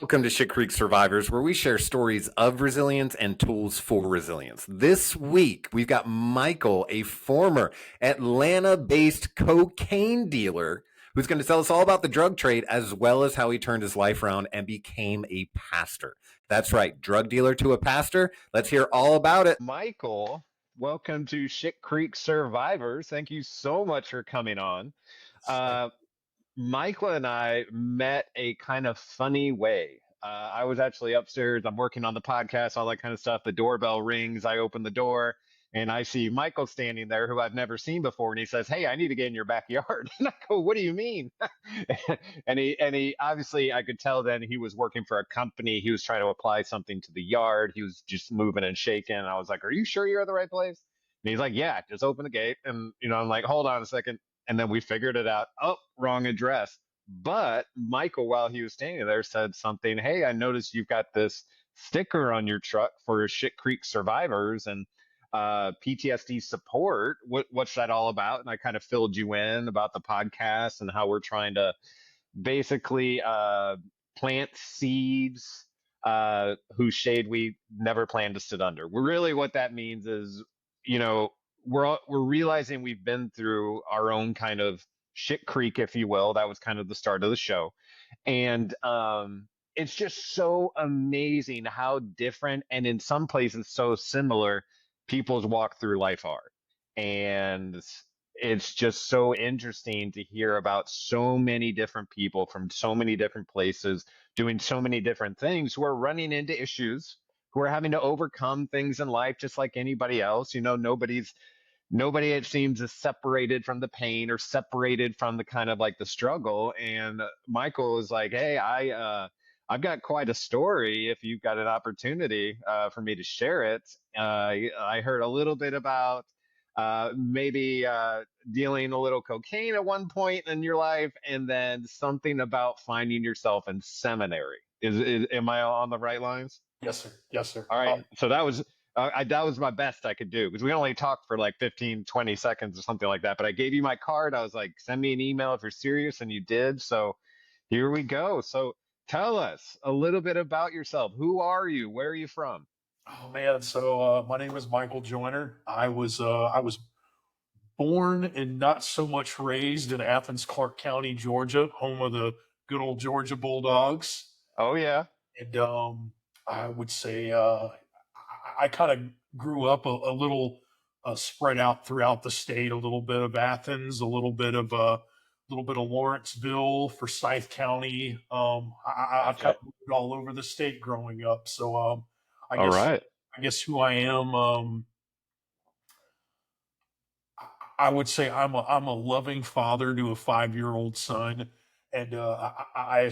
Welcome to Shit Creek Survivors, where we share stories of resilience and tools for resilience. This week, we've got Michael, a former Atlanta-based cocaine dealer, who's going to tell us all about the drug trade, as well as how he turned his life around and became a pastor. That's right, drug dealer to a pastor. Let's hear all about it. Michael, welcome to Shit Creek Survivors. Thank you so much for coming on. Uh, Michael and I met a kind of funny way. I was actually upstairs. I'm working on the podcast, all that kind of stuff. The doorbell rings. I open the door and I see Michael standing there, who I've never seen before. And he says, "Hey, I need to get in your backyard." And I go, "What do you mean?" And he obviously, I could tell then he was working for a company. He was trying to apply something to the yard. He was just moving and shaking. And I was like, "Are you sure you're at the right place?" And he's like, "Yeah, just open the gate." And I'm like, "Hold on a second." And then we figured it out. Oh, wrong address. But Michael, while he was standing there, said something. "Hey, I noticed you've got this sticker on your truck for Shit Creek Survivors and PTSD support. What's that all about?" And I kind of filled you in about the podcast and how we're trying to basically plant seeds whose shade we never plan to sit under. Really, what that means is, you know, we're realizing we've been through our own kind of shit creek, if you will. That was kind of the start of the show, and it's just so amazing how different and in some places so similar people's walk through life are. And it's just so interesting to hear about so many different people from so many different places doing so many different things who are running into issues, who are having to overcome things in life just like anybody else. Nobody, it seems, is separated from the pain or separated from the kind of like the struggle. And Michael was like, "Hey, I've got quite a story. If you've got an opportunity for me to share it." I heard a little bit about maybe dealing a little cocaine at one point in your life, and then something about finding yourself in seminary. Am I on the right lines? Yes, sir. Yes, sir. All right. So that was my best I could do because we only talked for like 15, 20 seconds or something like that. But I gave you my card. I was like, "Send me an email if you're serious," and you did. So here we go. So tell us a little bit about yourself. Who are you? Where are you from? Oh man. So my name is Michael Joyner. I was born and not so much raised in Athens, Clark County, Georgia, home of the good old Georgia Bulldogs. Oh yeah. And I would say I kind of grew up a little spread out throughout the state. A little bit of Athens, a little bit of Lawrenceville, Forsyth County. I've kind of moved all over the state growing up. So I All guess right. I guess who I am. I would say I'm a loving father to a 5-year-old son, and I'm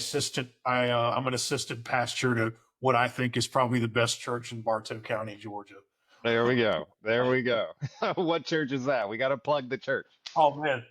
an assistant pastor to what I think is probably the best church in Bartow County, Georgia. There we go. There we go. What church is that? We got to plug the church. Oh man,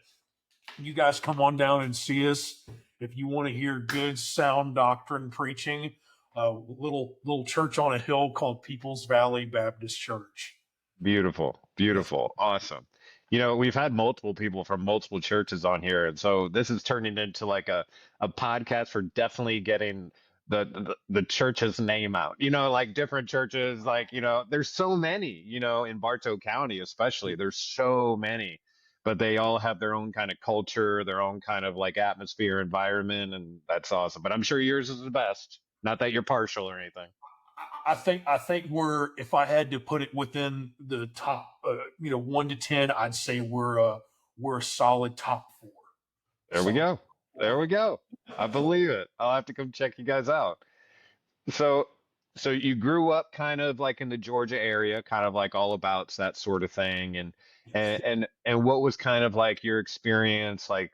you guys come on down and see us if you want to hear good sound doctrine preaching. Little church on a hill called People's Valley Baptist Church. Beautiful. Beautiful. Awesome. We've had multiple people from multiple churches on here, and so this is turning into like a podcast for definitely getting the church's name out. Like different churches, like, there's so many, in Bartow County especially. There's so many, but they all have their own kind of culture, their own kind of like atmosphere, environment, and that's awesome. But I'm sure yours is the best. Not that you're partial or anything. I think if I had to put it within the top, 1 to 10, I'd say we're a solid top 4. There we So go. There we go. I believe it. I'll have to come check you guys out. So, so you grew up kind of like in the Georgia area, kind of like all about that sort of thing, and what was kind of like your experience? Like,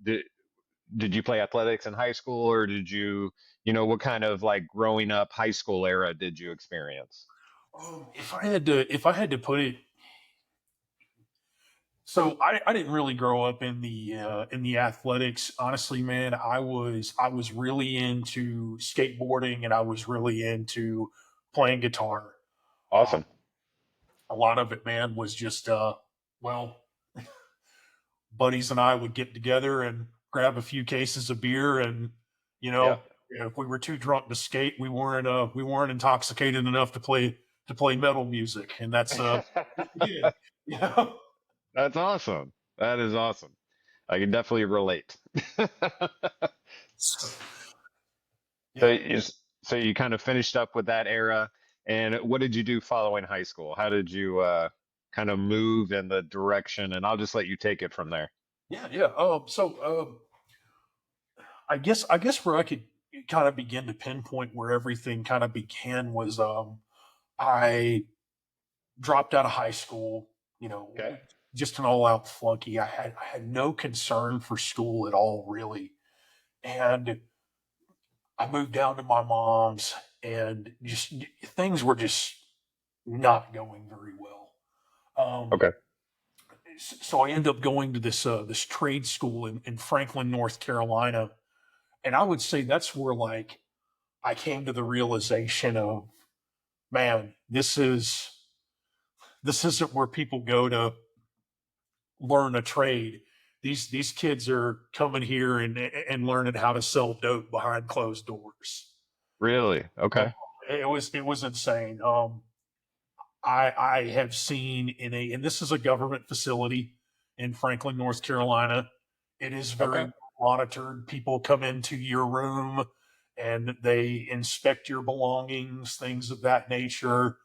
did you play athletics in high school, or what kind of like growing up high school era did you experience? if I had to put it, so I didn't really grow up in the athletics. Honestly, man, I was really into skateboarding and I was really into playing guitar. Uh, Awesome. a lot of it, man, was just well, buddies and I would get together and grab a few cases of beer and you Yeah. know if we were too drunk to skate, we weren't intoxicated enough to play metal music, and that's yeah, you know. That's awesome. That is awesome. I can definitely relate. So, So yeah, you, so you kind of finished up with that era, and what did you do following high school? How did you kind of move in the direction? And I'll just let you take it from there. yeah. I guess where I could kind of begin to pinpoint where everything kind of began was I dropped out of high school, you know, Okay. just an all out flunky. I had no concern for school at all, really. And I moved down to my mom's, and just things were just not going very well. Um, Okay. so I ended up going to this trade school in Franklin, North Carolina, and I would say that's where like I came to the realization of, man, this isn't where people go to learn a trade. These kids are coming here and learning how to sell dope behind closed doors. Really? Oh, Okay. it was insane. I have seen in a, and this is a government facility in Franklin, North Carolina. It is Okay. very monitored. People come into your room and they inspect your belongings, things of that nature.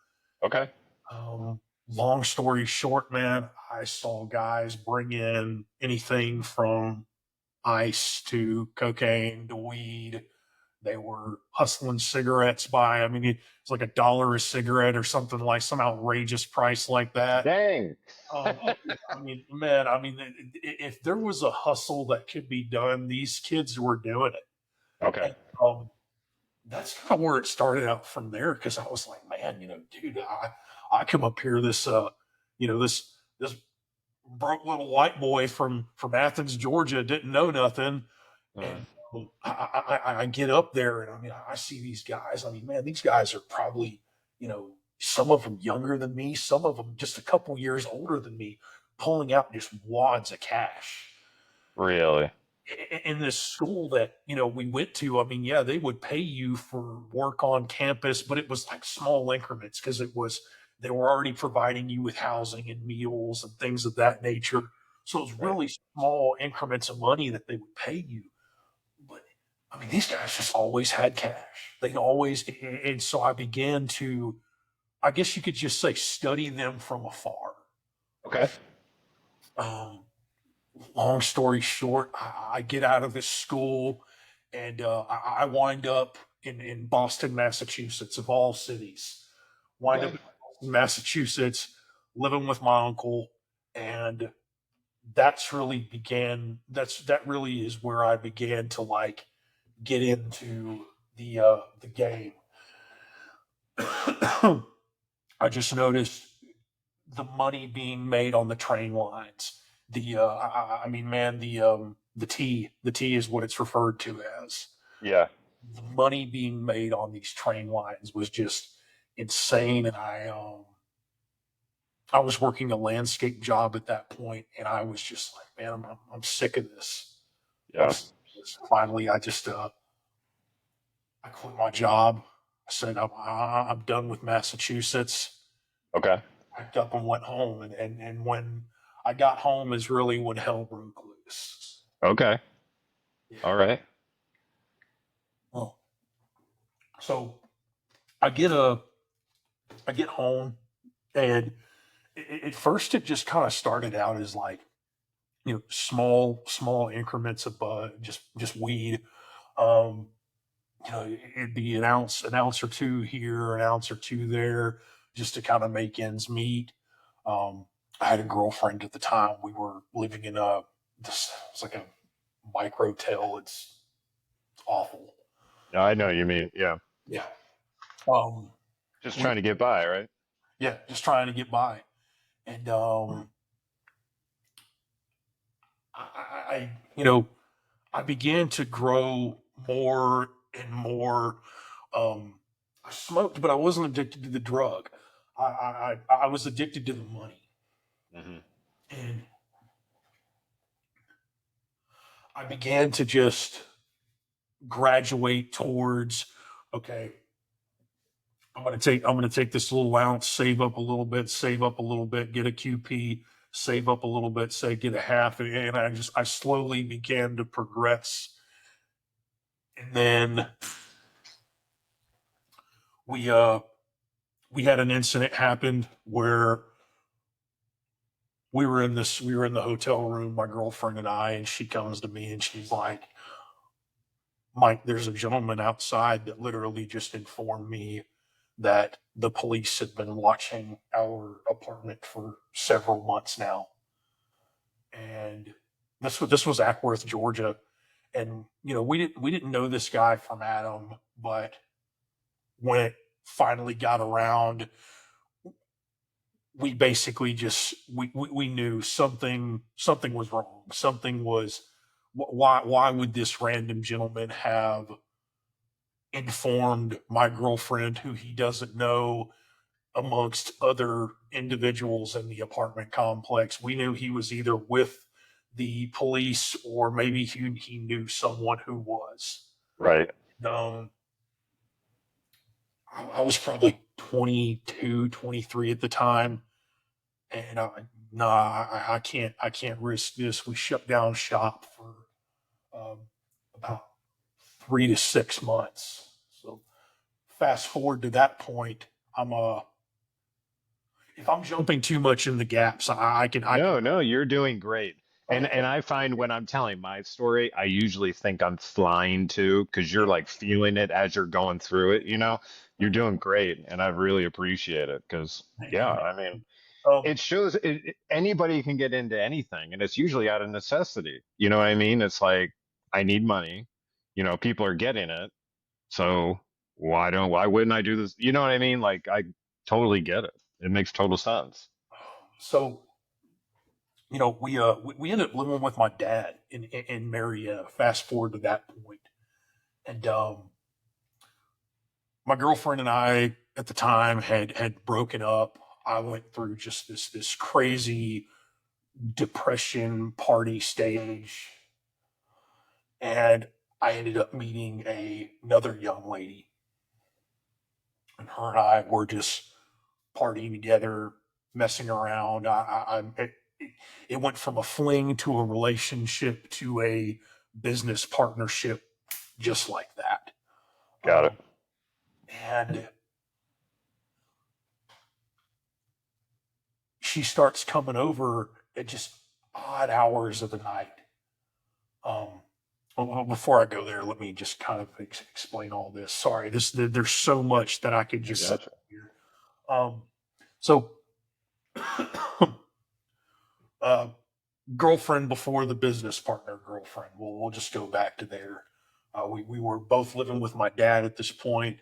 Okay. Long story short, man, I saw guys bring in anything from ice to cocaine to weed. They were hustling cigarettes by, I mean, it's like $1 a cigarette or something, like some outrageous price like that. Dang. Oh, yeah, I mean, man, I mean, if there was a hustle that could be done, these kids were doing it. Okay. And that's kind of where it started out from there, because I was like, man, you know, dude, I come up here, you know, this broke little white boy from Athens, Georgia, didn't know nothing, Uh, and I get up there, and I mean, I see these guys. I mean, man, these guys are probably, you know, some of them younger than me, some of them just a couple years older than me, pulling out just wads of cash really? in this school that, you know, we went to. I mean, yeah, they would pay you for work on campus, but it was like small increments, because it was, they were already providing you with housing and meals and things of that nature. So it was Right. really small increments of money that they would pay you. But I mean, these guys just always had cash. They always, and so I began to, I guess you could just say, study them from afar. Okay. Um, Long story short, I get out of this school, and I wind up in Boston, Massachusetts, of all cities. Wind up Okay. in Boston, Massachusetts, living with my uncle, and that's really began. That really is where I began to like get into the game. I just noticed the money being made on the train lines. I mean, man, the T is what it's referred to as. Yeah. The money being made on these train lines was just insane, and I was working a landscape job at that point, and I was just like, man, I'm sick of this. I'm Yeah. sick of this. Finally, I quit my job. I said I'm done with Massachusetts. Okay. Packed up and went home. And when I got home is really when hell broke loose. Okay. Yeah. All right. Well, so I get a I get home, and at first it just kind of started out as like, you know, small increments of just weed. Um, you know, it'd be an ounce or two here, an ounce or two there, just to kind of make ends meet. Um, I had a girlfriend at the time. We were living in this, it's like a microtel. It's awful. Yeah, I know you mean. Yeah. Yeah. Um, Just we, trying to get by, right? yeah, just trying to get by. And you know, I began to grow more and more. Um, I smoked, but I wasn't addicted to the drug. I was addicted to the money, Hmm. and I began to just graduate towards, okay, I'm gonna take this little ounce, save up a little bit, save up a little bit, get a QP, save up a little bit, say get a half, and I slowly began to progress. And then we uh we had an incident happen where we were in the hotel room, my girlfriend and I, and she comes to me and she's like, Mike, there's a gentleman outside that literally just informed me that the police had been watching our apartment for several months now. And this was Ackworth, Georgia. And we didn't know this guy from Adam, but when it finally got around, we basically we knew something was wrong. Something was why would this random gentleman have informed my girlfriend, who he doesn't know, amongst other individuals in the apartment complex? We knew he was either with the police or maybe he knew someone who was. Right. Um, I was probably 22, 23 at the time, and I can't risk this. We shut down shop for about 3 to 6 months. So fast forward to that point, I'm if I'm jumping too much in the gaps, I can. No, you're doing great. And I find when I'm telling my story, I usually think I'm flying too, because you're Yeah. like feeling it as you're going through it, you know? You're doing great, and I really appreciate it because Thank yeah, you. I mean, Um, it shows anybody can get into anything, and it's usually out of necessity. You know what I mean? It's like I need money, people are getting it, so why wouldn't I do this? You know what I mean? Like I totally get it. It makes total sense. so we ended up living with my dad in Marietta. Fast forward to that point, and my girlfriend and I at the time had broken up. I went through just this crazy depression party stage, and I ended up meeting another young lady, and her and I were just partying together, messing around. It went from a fling to a relationship to a business partnership, just like that. Got it. And she starts coming over at just odd hours of the night. Um, well, before I go there, let me just kind of explain all this. Sorry, there's so much that I could I just say gotcha. here. So, uh, girlfriend before the business partner girlfriend. We'll just go back to there. We were both living with my dad at this point,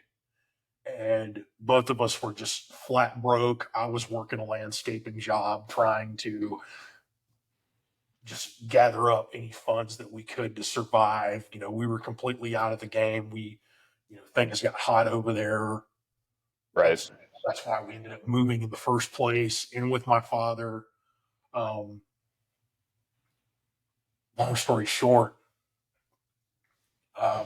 and both of us were just flat broke. I was working a landscaping job, trying to just gather up any funds that we could to survive. We were completely out of the game. Things got hot over there. Right. That's why we ended up moving in the first place, in with my father. Um, Long story short, um,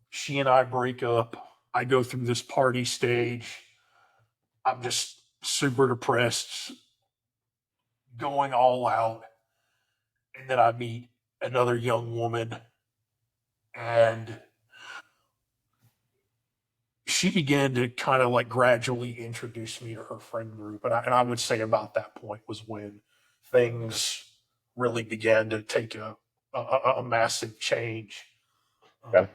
she and I break up. I go through this party stage. I'm just super depressed, going all out. And then I meet another young woman, and she began to kind of like gradually introduce me to her friend group. And I would say about that point was when things really began to take a massive change. Okay.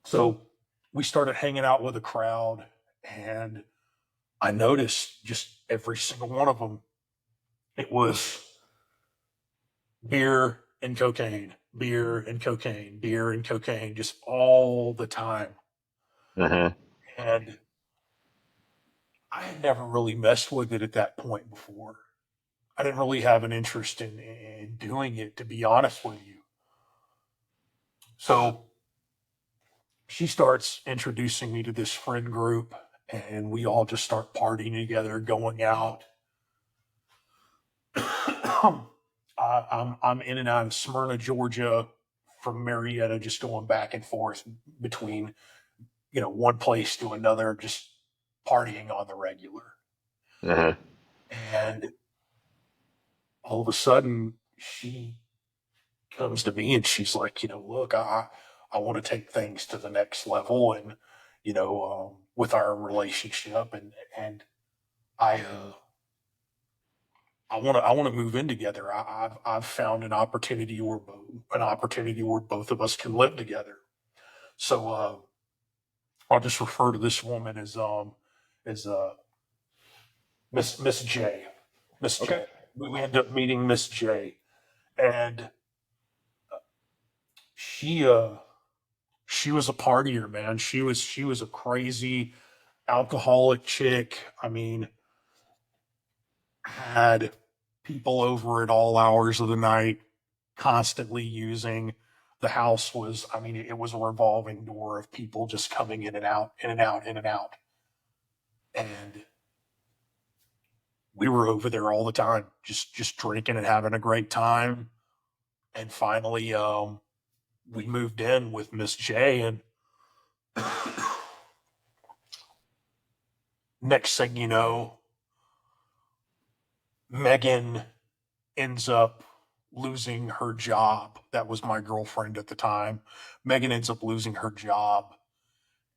So we started hanging out with a crowd, and I noticed just every single one of them, it was beer and cocaine, beer and cocaine, beer and cocaine, just all the time. Hmm. And I had never really messed with it at that point before. I didn't really have an interest in doing it, to be honest with you. So she starts introducing me to this friend group, and we all just start partying together, going out. I'm in and out of Smyrna, Georgia, from Marietta, just going back and forth between one place to another, just partying on the regular. Uh-huh. And all of a sudden, she comes to me and she's like, look, I want to take things to the next level, and with our relationship, and I I want to move in together. I've found an opportunity where both of us can live together. So I'll just refer to this woman as Miss J. Miss Okay. J. We end up meeting Miss J, and she she was a partier, man. She was a crazy alcoholic chick. I mean, had people over at all hours of the night, constantly using. The house was, I mean, it was a revolving door of people just coming in and out, in and out, in and out. And we were over there all the time, just drinking and having a great time. And finally, we moved in with Miss J, and next thing you know, Megan ends up losing her job. That was my girlfriend at the time. Megan ends up losing her job,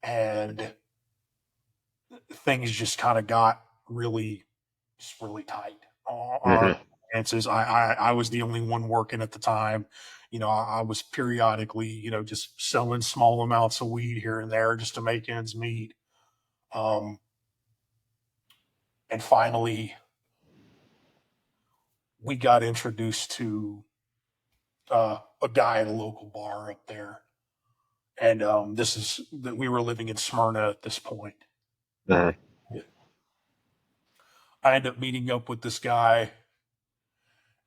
and things just kind of got really tight on our Mm-hmm. finances. I was the only one working at the time. I was periodically, just selling small amounts of weed here and there just to make ends meet. Um, and finally, we got introduced to a guy at a local bar up there, and this is that we were living in Smyrna at this point. Uh-huh. I ended up meeting up with this guy,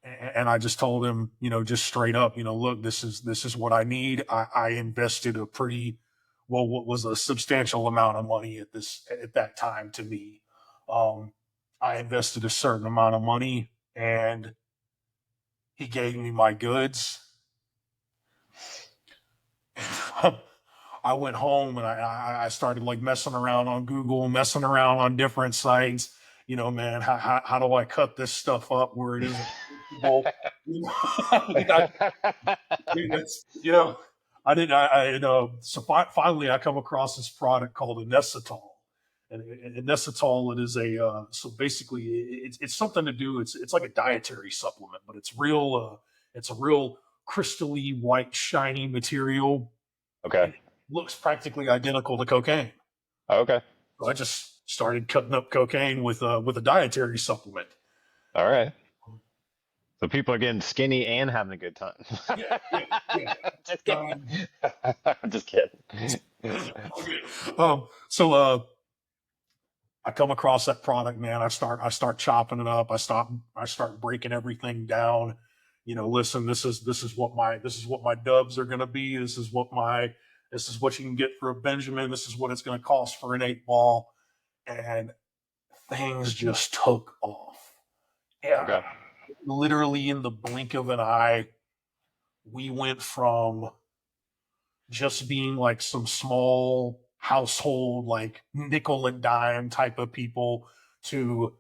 and I just told him, just straight up, look, this is what I need. I invested a pretty what was a substantial amount of money at that time to me. Um, I invested a certain amount of money, and he gave me my goods. I went home and I started like messing around on Google, messing around on different sites. Man, how do I cut this stuff up where it isn't visible? I mean, you know, I didn't. So finally, I come across this product called inositol, and inositol, it is so basically it's something to do. It's like a dietary supplement, but it's real. It's a real crystally white, shiny material, Okay. and it looks practically identical to cocaine. Okay. So I just started cutting up cocaine with a dietary supplement. All right. So people are getting skinny and having a good time. Yeah, yeah, yeah. Just kidding. Um, Just kidding. okay. So I come across that product, man. I start chopping it up. I start breaking everything down. Listen, this is what my dubs are gonna be. This is what you can get for a Benjamin. This is what it's gonna cost for an 8 ball. And things just took off. Yeah, Okay. literally in the blink of an eye, we went from just being like some small household, like nickel and dime type of people to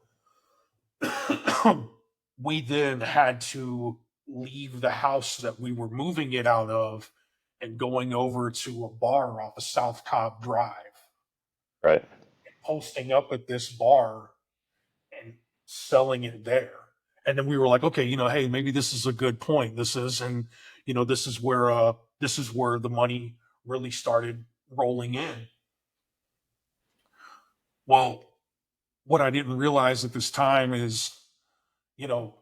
we then had to leave the house that we were moving it out of and going over to a bar off of South Cobb Drive, Right. posting up at this bar and selling it there. And then we were like, okay, hey, maybe this is a good point. This is where the money really started rolling in. Well, what I didn't realize at this time is, you know,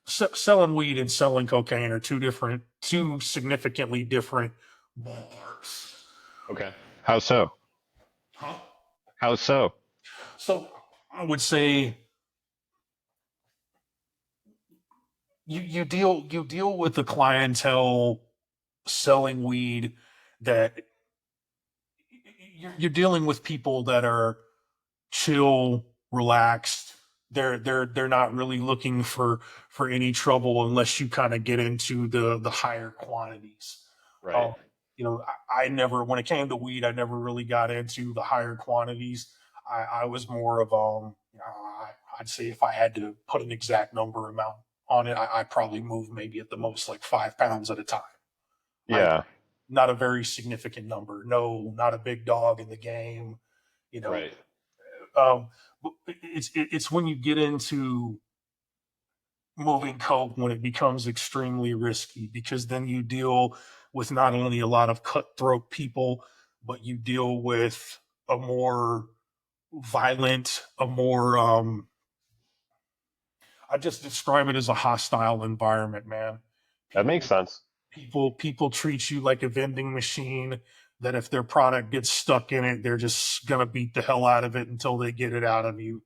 selling weed and selling cocaine are two significantly different bars. Okay. How so? Huh? How so? So I would say you deal with the clientele selling weed that you're dealing with people that are chill, relaxed, they're not really looking for any trouble unless you kind of get into the higher quantities. Right. Um, I never, when it came to weed, I never really got into the higher quantities. I was more of I'd say if I had to put an exact number amount on it, I probably move maybe at the most like 5 pounds at a time. I Yeah. Not a very significant number. No, not a big dog in the game. You know, Right. um, it's when you get into moving coke when it becomes extremely risky because then you deal with not only a lot of cutthroat people, but you deal with a more violent, a more I just describe it as a hostile environment, man. That makes People sense. people treat you like a vending machine that if their product gets stuck in it, they're just gonna beat the hell out of it until they get it out of you.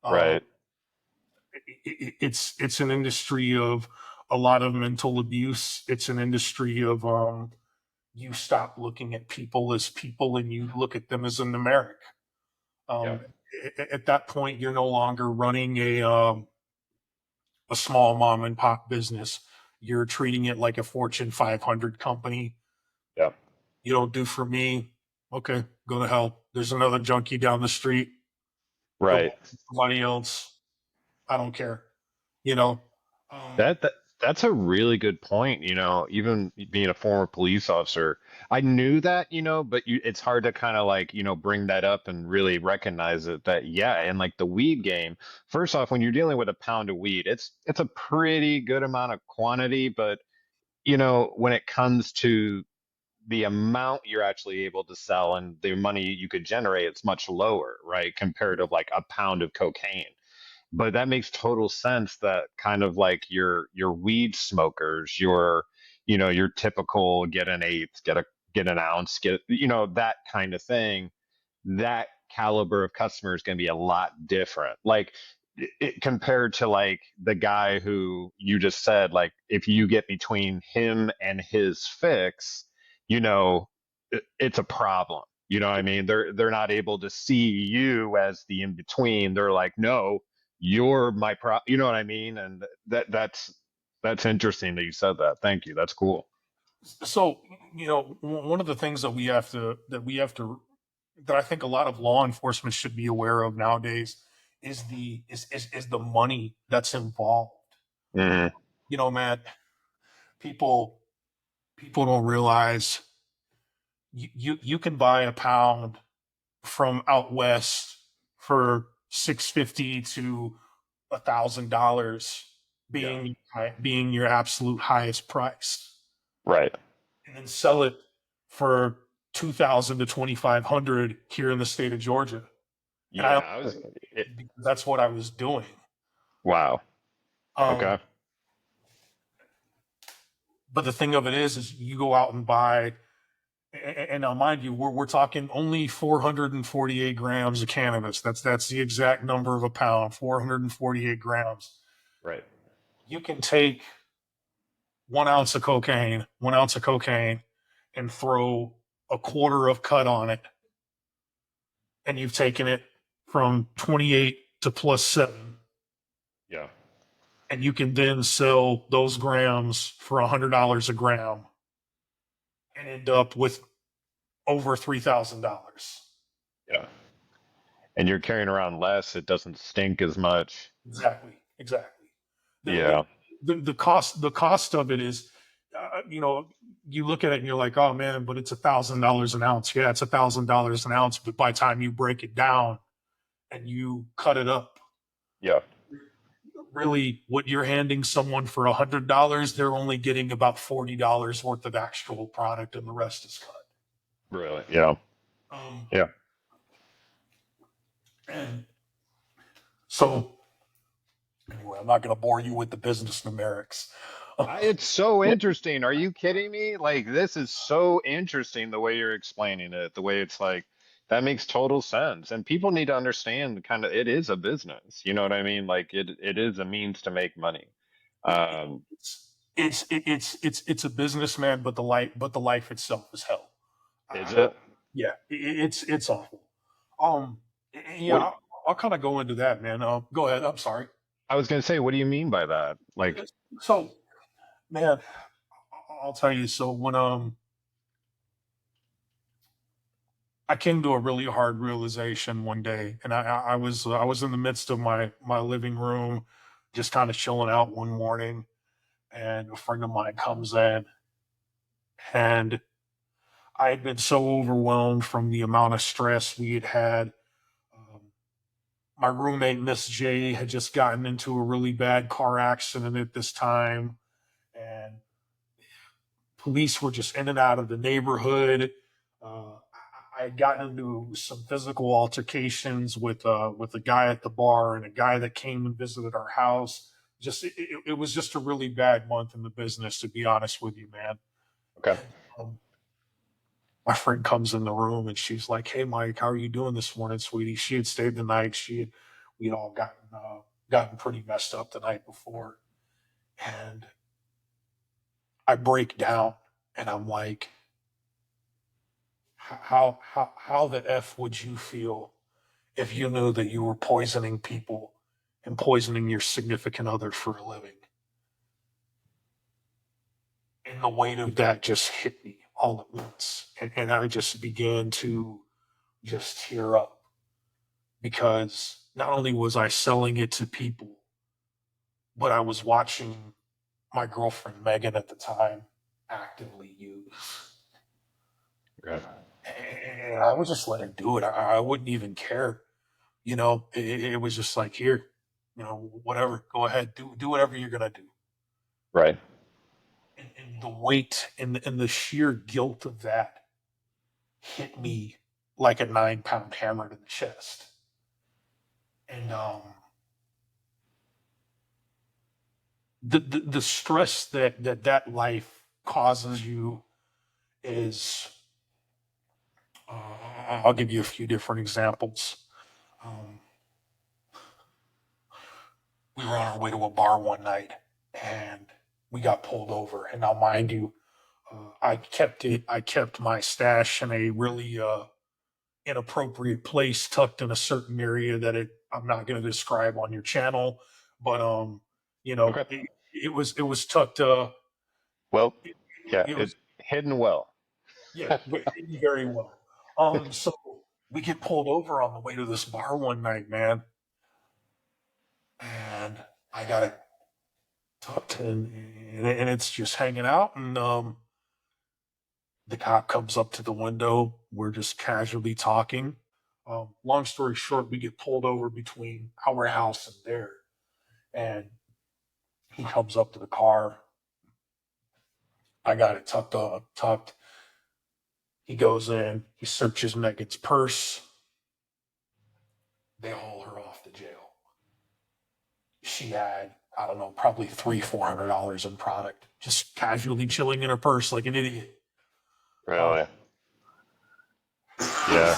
Um, Right. it's an industry of a lot of mental abuse. It's an industry of you stop looking at people as people and you look at them as a numeric. Yeah. Um, at that point, you're no longer running a small mom and pop business. You're treating it like a Fortune 500 company. Yeah. You don't do for me. Okay, go to hell. There's another junkie down the street. Go Right. buy somebody else. I don't care. You know. Um, That's a really good point, even being a former police officer. I knew that, but it's hard to kind of like, bring that up and really recognize it that yeah, and like the weed game, first off, when you're dealing with a pound of weed, it's a pretty good amount of quantity, but when it comes to the amount you're actually able to sell and the money you could generate, it's much lower, right? Compared to like a pound of cocaine. But that makes total sense that kind of like your weed smokers, your typical get an eighth, get an ounce, get that kind of thing, that caliber of customer is going to be a lot different. Like compared to like the guy who you just said, like if you get between him and his fix, it's a problem. You know what I mean? They're not able to see you as the in between. They're like, no, you're my pro. You know what I mean? And that's interesting that you said that. Thank you. That's cool. so one of the things that I think a lot of law enforcement should be aware of nowadays is the money that's involved. Hmm. Man, people people don't realize you can buy a pound from out west for $650 to $1,000 Yeah. being your absolute highest price, Right. and then sell it for 2,000 to 2,500 here in the state of Georgia. And Yeah. I was. because that's what I was doing. Wow. Um, Okay. but the thing of it is you go out and buy, and now mind you, we're talking only 448 grams of cannabis. That's the exact number of a pound, 448 grams. Right. You can take 1 ounce of cocaine, and throw a quarter of cut on it, and you've taken it from 28 to +7. Yeah. And you can then sell those grams for $100 a gram and end up with over $3,000. Yeah. And you're carrying around less. It doesn't stink as much. Exactly. The, Yeah. the cost of it is, you look at it and you're like, oh man, but it's $1,000 an ounce. Yeah, it's $1,000 an ounce, but by the time you break it down and you cut it up, Yeah. really what you're handing someone for $100, they're only getting about $40 worth of actual product, and the rest is cut. Really. Yeah. Um, Yeah. and so, anyway, I'm not going to bore you with the business numerics. It's so interesting. Are you kidding me? Like, this is so interesting the way you're explaining it, the way it's like, that makes total sense. And people need to understand kind of it is a business. You know what I mean? Like it is a means to make money. Um, It's a businessman, but the life itself is hell. is Uh, it? yeah, it's awful. Um, yeah, What? I'll kind of go into that, man. Go ahead. I'm sorry. I was going to say, what do you mean by that? Like, So, man, I'll tell you. So when I came to a really hard realization one day, and I was in the midst of my living room, just kind of chilling out one morning, and a friend of mine comes in, and I had been so overwhelmed from the amount of stress we had had. Um, my roommate, Miss J, had just gotten into a really bad car accident at this time, and police were just in and out of the neighborhood. I had gotten into some physical altercations with a guy at the bar and a guy that came and visited our house. Just it was just a really bad month in the business, to be honest with you, man. okay, And, my friend comes in the room and she's like, "Hey, Mike, how are you doing this morning, sweetie?" She had stayed the night. We had all gotten pretty messed up the night before, and I break down and I'm like, how the f would you feel if you knew that you were poisoning people and poisoning your significant other for a living? And the weight of that just hit me all at once, and I just began to just tear up because not only was I selling it to people, but I was watching my girlfriend Megan at the time actively use. okay, And I would just let her do it. I wouldn't even care. It was just like, here, whatever, go ahead, do whatever you're gonna do. right, And the weight and the sheer guilt of that hit me like a 9 pound hammer to the chest. And the stress that life causes you is, I'll give you a few different examples. Um, we were on our way to a bar one night and we got pulled over. And now, mind you, I kept my stash in a really inappropriate place, tucked in a certain area that I'm not going to describe on your channel, but okay. it was tucked. Well, yeah, It it was, hidden well. yeah, very well. So we get pulled over on the way to this bar one night, man, and I got it tucked in, and it's just hanging out, and the cop comes up to the window. We're just casually talking. Long story short, we get pulled over between our house and there, and he comes up to the car. I got it tucked up, tucked. He goes in. He searches Megan's purse. They haul her off to jail. She had, I don't know, probably $300-400 in product, just casually chilling in her purse like an idiot. Uh, Really? Yeah.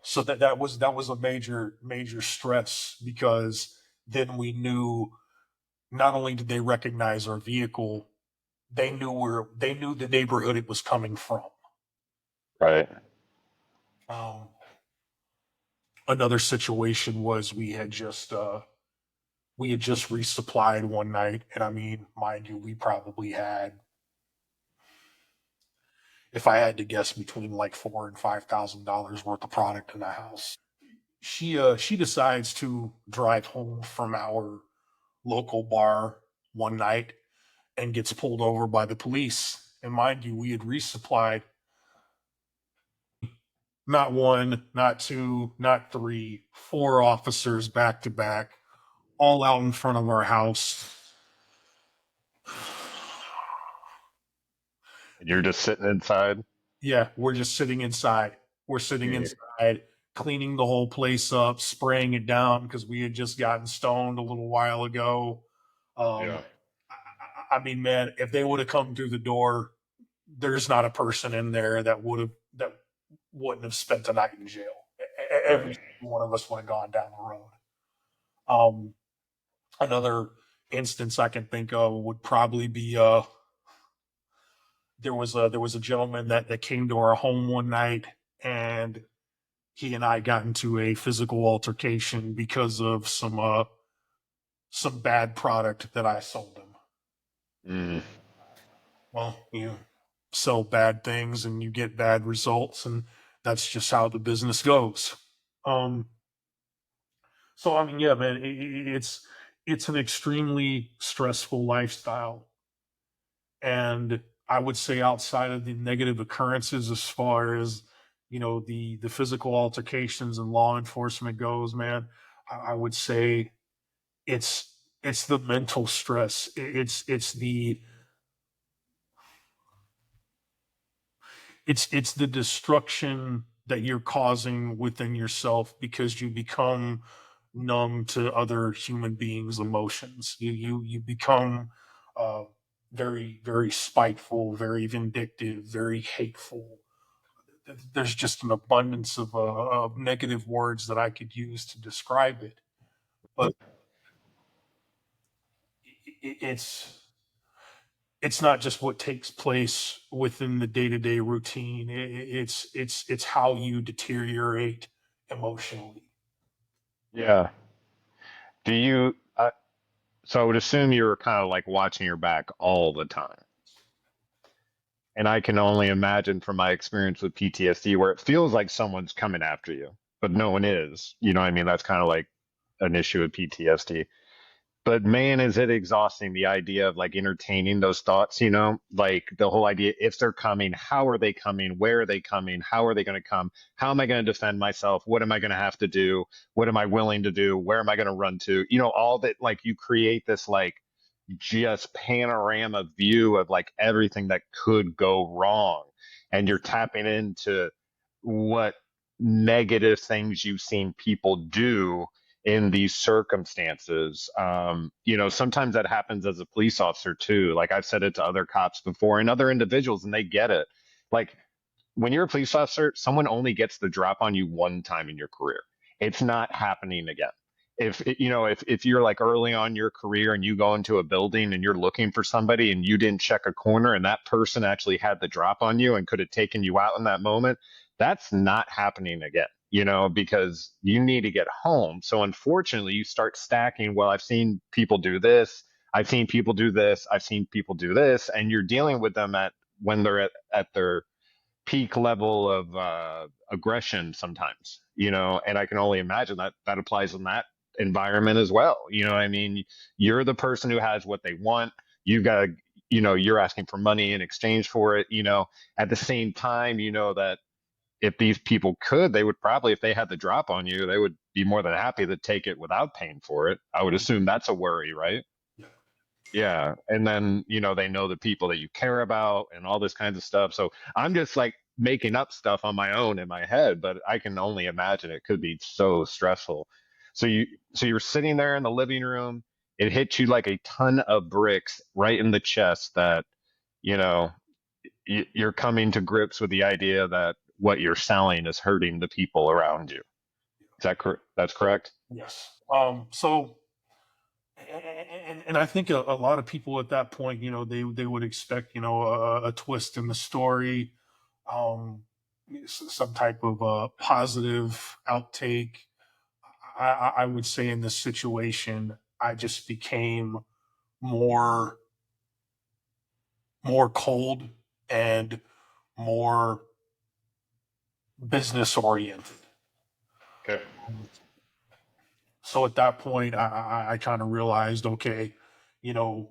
so that was a major stress because then we knew not only did they recognize our vehicle, they knew the neighborhood it was coming from. Right. Um, Another situation was we had just resupplied one night, and I mean, mind you, we probably had, if I had to guess, between like $4,000 and $5,000 worth of product in the house. She decides to drive home from our local bar one night and gets pulled over by the police. And mind you, we had resupplied not one, not two, not three, four officers back to back, all out in front of our house. And you're just sitting inside. Yeah, we're just sitting inside. We're sitting Yeah. inside, cleaning the whole place up, spraying it down because we had just gotten stoned a little while ago. Yeah. Um, I mean, man, if they would have come through the door, there's not a person in there that wouldn't have spent a night in jail. Every Right. one of us would have gone down the road. Um, Another instance I can think of would probably be there was a gentleman that came to our home one night and he and I got into a physical altercation because of some bad product that I sold him. Mm. Well, you sell bad things and you get bad results, and that's just how the business goes. Um, so I mean, yeah, man, it's an extremely stressful lifestyle, and I would say outside of the negative occurrences, as far as the physical altercations and law enforcement goes, man, I would say it's the mental stress. It's the destruction that you're causing within yourself because you become numb to other human beings' emotions. You become uh, very spiteful, very vindictive, very hateful. There's just an abundance of negative words that I could use to describe it, but it's not just what takes place within the day-to-day routine. It's how you deteriorate emotionally. Yeah. Do you? So I would assume you were kind of like watching your back all the time. And I can only imagine from my experience with PTSD where it feels like someone's coming after you, but no one is. You know what I mean? That's kind of like an issue with PTSD. But man, is it exhausting the idea of like entertaining those thoughts, like the whole idea, if they're coming, how are they coming? Where are they coming? How are they going to come? How am I going to defend myself? What am I going to have to do? What am I willing to do? Where am I going to run to? All that, like you create this like just panorama view of like everything that could go wrong. And you're tapping into what negative things you've seen people do in these circumstances. Sometimes that happens as a police officer too. Like I've said it to other cops before and other individuals, and they get it. Like when you're a police officer, someone only gets the drop on you one time in your career. It's not happening again. If you're like early on in your career and you go into a building and you're looking for somebody and you didn't check a corner and that person actually had the drop on you and could have taken you out in that moment, that's not happening again, because you need to get home. So unfortunately, you start stacking, well, I've seen people do this, I've seen people do this, I've seen people do this, and you're dealing with them at when they're at their peak level of aggression sometimes, and I can only imagine that that applies in that environment as well. You know what I mean? You're the person who has what they want. You got to, you're asking for money in exchange for it, at the same time, that if these people could, they would probably, if they had the drop on you, they would be more than happy to take it without paying for it. I would assume that's a worry, right? Yeah. Yeah. And then, they know the people that you care about and all this kinds of stuff. So I'm just like making up stuff on my own in my head, but I can only imagine it could be so stressful. So you're sitting there in the living room, it hits you like a ton of bricks right in the chest that, you know, you're coming to grips with the idea that what you're selling is hurting the people around you. Is that correct? That's correct? Yes. So, and I think a lot of people at that point, they would expect, a twist in the story, some type of positive outtake. I would say in this situation, I just became more more cold and more business oriented. Okay. So at that point, I kind of realized, okay, you know,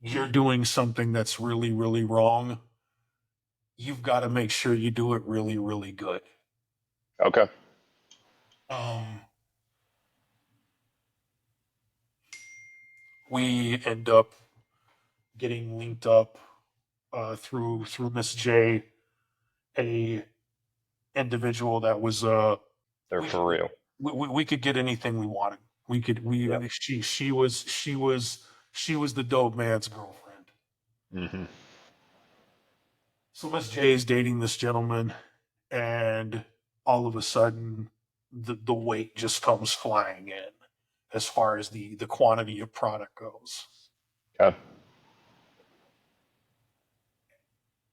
you're doing something that's really wrong. You've got to make sure you do it really good. Okay. Um, we end up getting linked up through Miss J, a individual that was They're we for real. we could get anything we wanted. We could Yep. we she was the dope man's girlfriend. Hmm. So Miss J is dating this gentleman, and all of a sudden, the weight just comes flying in, as far as the quantity of product goes. Okay.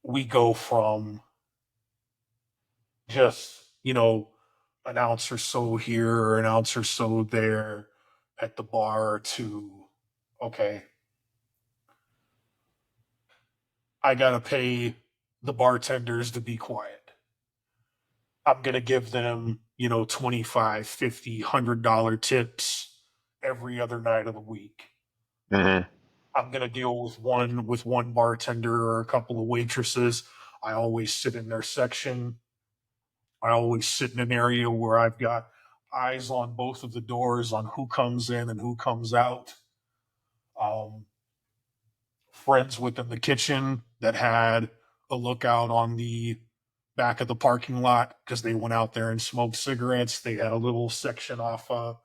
We go from just, an ounce or so here or an ounce or so there at the bar to, okay, I got to pay the bartenders to be quiet. I'm going to give them, 25, 50, $100 tips every other night of the week. Hmm. I'm going to deal with one bartender or a couple of waitresses. I always sit in their section. I always sit in an area where I've got eyes on both of the doors on who comes in and who comes out. Um, Friends within the kitchen that had a lookout on the back of the parking lot because they went out there and smoked cigarettes. They had a little section off. The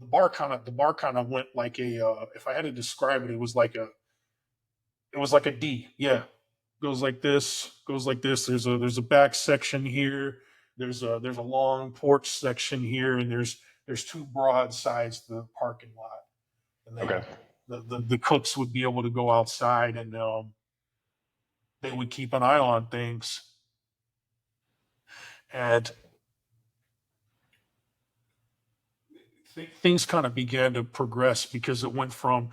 bar kind of went like a. If I had to describe it, it was like a D. Yeah, goes like this. Goes like this. There's a back section here. There's a long porch section here, and there's two broad sides to the parking lot. And Okay. the cooks would be able to go outside and they would keep an eye on things. And things kind of began to progress because it went from,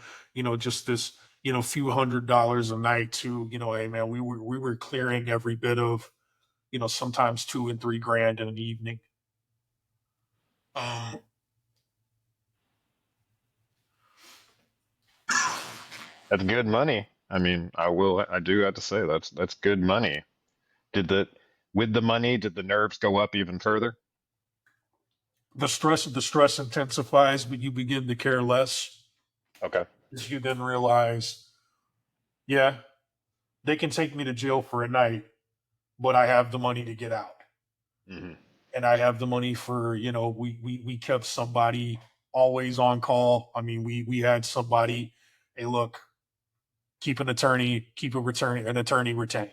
just this, few $100s a night to, hey man, we were clearing every bit of, sometimes 2 and 3 grand in an evening. Um, That's good money. I mean, I do have to say that's good money. Did the With the money, did the nerves go up even further? the stress intensifies, but you begin to care less Okay. as you then realize, yeah, they can take me to jail for a night, but I have the money to get out. Hmm. And I have the money for, we kept somebody always on call. I mean, we had somebody, hey, look, keep an attorney retained.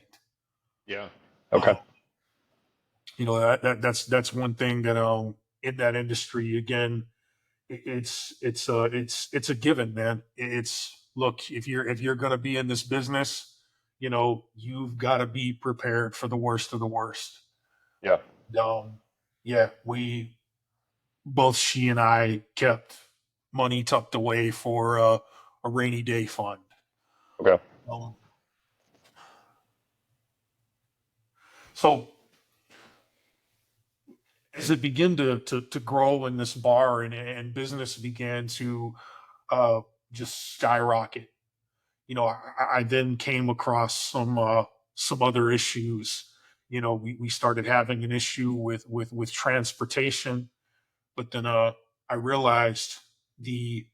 Yeah. Um, Okay. that's one thing that in that industry again, it's a given, man. It's look, if you're gonna be in this business, you've got to be prepared for the worst of the worst. Yeah. Yeah, we both she and I kept money tucked away for a rainy day fund. Okay. Um, so as it began to grow in this bar and business began to uh, just skyrocket, I then came across some other issues. We started having an issue with transportation, but then I realized the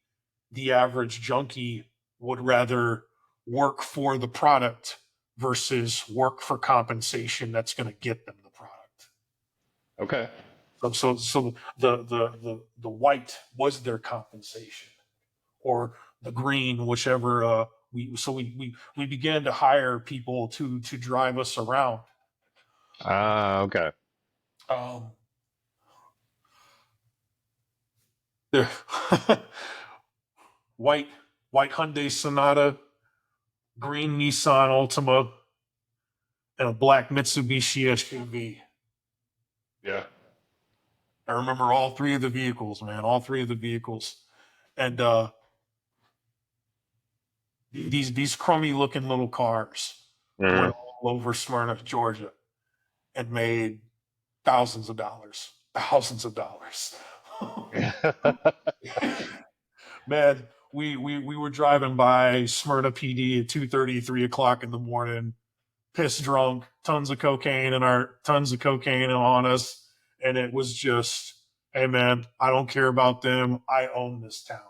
the average junkie would rather work for the product versus work for compensation that's going to get them the product. Okay. So the white was their compensation, or the green, whichever. We began to hire people to drive us around. Ah, okay. Um, the white white Hyundai Sonata, green Nissan Altima, and a black Mitsubishi SUV. Yeah. I remember all three of the vehicles, man, all three of the vehicles. And these crummy looking little cars went Hmm. all over Smyrna, Georgia, and made thousands of dollars, thousands of dollars. Man, we were driving by Smyrna PD at 2:30, 3 o'clock in the morning, piss drunk, tons of cocaine on us, and it was just, hey man, I don't care about them. I own this town.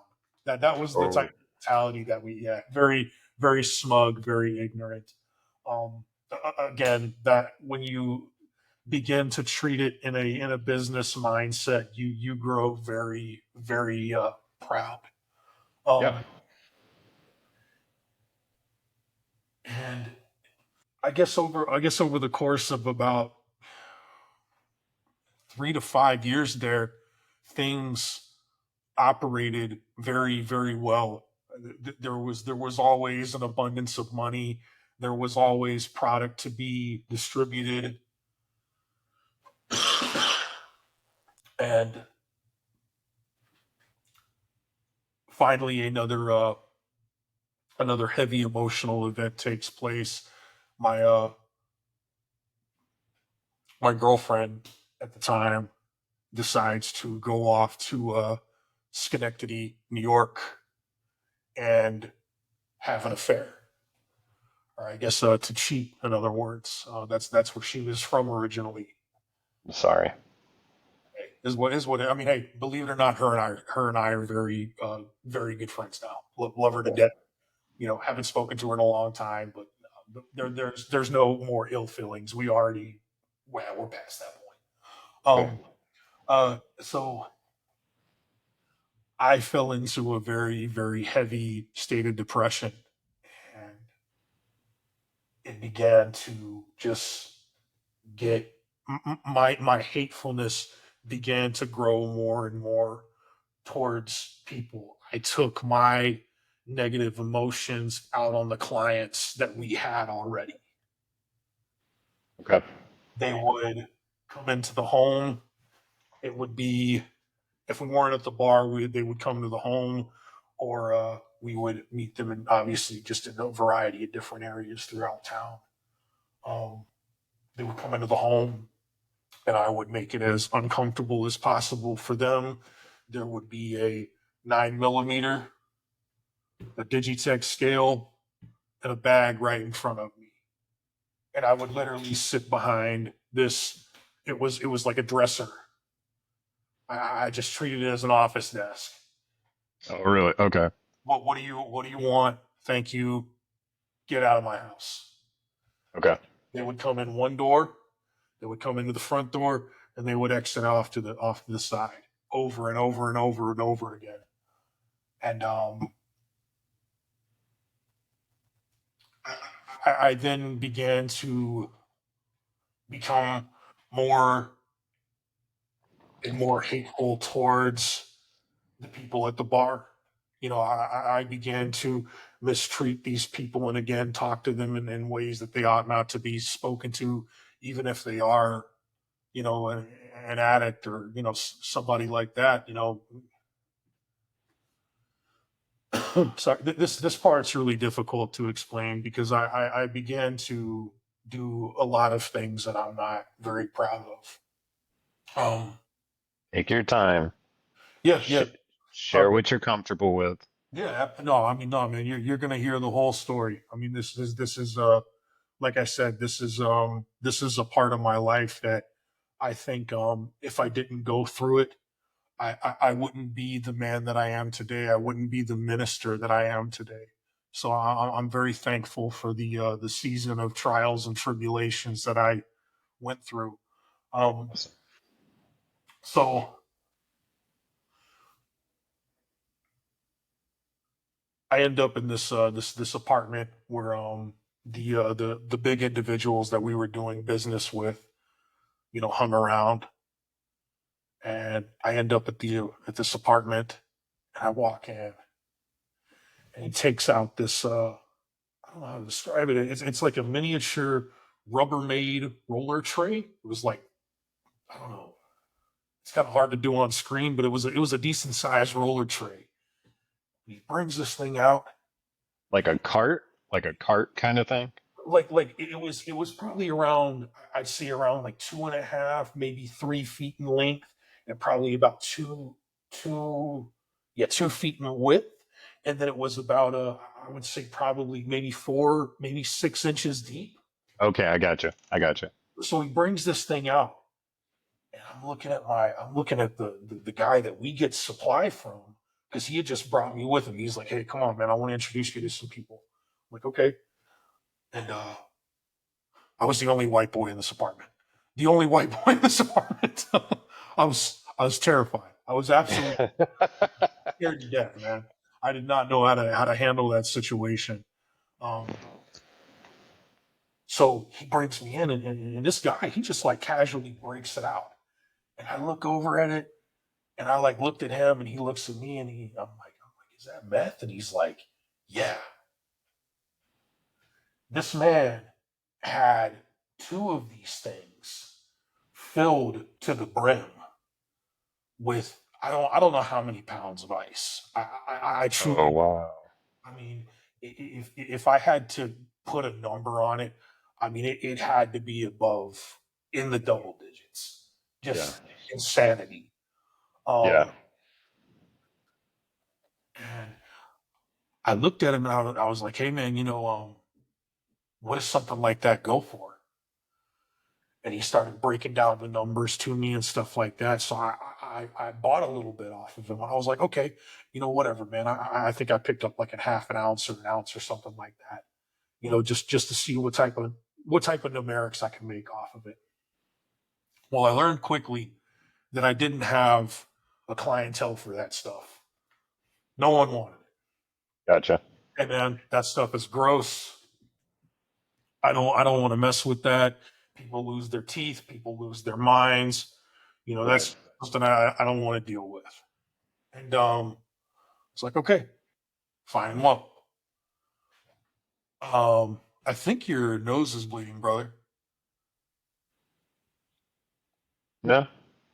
That was the type Oh, of mentality that we had. Very very smug, very ignorant. Again, that when you begin to treat it in a business mindset, you grow very very proud. yeah. Um, and I guess over the course of about 3 to 5 years there, things operated very, very well. There was always an abundance of money. There was always product to be distributed. And finally, another heavy emotional event takes place. My my girlfriend at the time decides to go off to Schenectady, New York, and have an affair, or I guess to cheat. In other words, that's where she was from originally. Sorry. Is what I mean. Hey, believe it or not, her and I are very very good friends now. Love her to death. Haven't spoken to her in a long time, but there's no more ill feelings. We're past that Okay. point. So I fell into a very, very heavy state of depression, and it began to just get my hatefulness began to grow more and more towards people. I took my negative emotions out on the clients that we had already. Okay. They would come into the home. It would be, if we weren't at the bar, they would come to the home, or we would meet them, and obviously just in a variety of different areas throughout town. Um, they would come into the home, and I would make it as uncomfortable as possible for them. There would be a 9 millimeter, a Digitech scale, and a bag right in front of me, and I would literally sit behind this. It was like a dresser. I just treated it as an office desk. Oh, really? Okay. What do you want? Thank you. Get out of my house. Okay. They would come in one door, they would come into the front door, and they would exit off to the side over and over and over and over again. And I then began to become more and more hateful towards the people at the bar. I began to mistreat these people and again talk to them in ways that they ought not to be spoken to, even if they are, an addict or, somebody like that. Sorry, this part's really difficult to explain because I began to do a lot of things that I'm not very proud of. Um, Take your time. yeah, Sh- yeah. share what you're comfortable with. Yeah, no, I mean, no, man, you're gonna hear the whole story. I mean, this is like I said, this is a part of my life that I think if I didn't go through it, I wouldn't be the man that I am today. I wouldn't be the minister that I am today. So I'm very thankful for the season of trials and tribulations that I went through. Um, Awesome. so I end up in this apartment where the big individuals that we were doing business with, hung around, and I end up at this apartment, and I walk in, and he takes out this I don't know how to describe it. It's like a miniature Rubbermaid roller tray. It was like, I don't know. It's kind of hard to do on screen, but it was a decent sized roller tray. He brings this thing out, Like a cart? Like a cart kind of thing? like it was probably around, I'd say around like 2.5, maybe 3 feet in length, and probably about two yeah 2 feet in width, and then it was about I would say probably maybe 6 inches deep. Okay, I got you. I got you. So he brings this thing out, and I'm looking at the guy that we get supply from, because he had just brought me with him. He's like, "Hey, come on, man, I want to introduce you to some people." I'm like, okay. And I was the only white boy in this apartment. The only white boy in this apartment. I was terrified. I was absolutely scared to death, man. I did not know how to handle that situation. Um, so he brings me in, and this guy, he just like casually breaks it out, and I look over at it, and I like looked at him, and he looks at me, and I'm like, is that meth? And he's like, yeah. This man had two of these things filled to the brim with I don't know how many pounds of ice. I Oh, truly, wow. I mean, if I had to put a number on it, I mean, it had to be above in the double digits. Yeah. Just insanity. Yeah. Um, and I looked at him and I was like, "Hey, man, what does something like that go for?" And he started breaking down the numbers to me and stuff like that. So I bought a little bit off of him. I was like, okay, whatever, man. I think I picked up like a half an ounce or an ounce or something like that. Just to see what type of numerics I can make off of it. Well, I learned quickly that I didn't have a clientele for that stuff. No one wanted it. Gotcha. And man, that stuff is gross. I don't want to mess with that. People lose their teeth, people lose their minds. Right. That's something I don't want to deal with. And it's like, okay, fine. Well, I think your nose is bleeding, brother. No.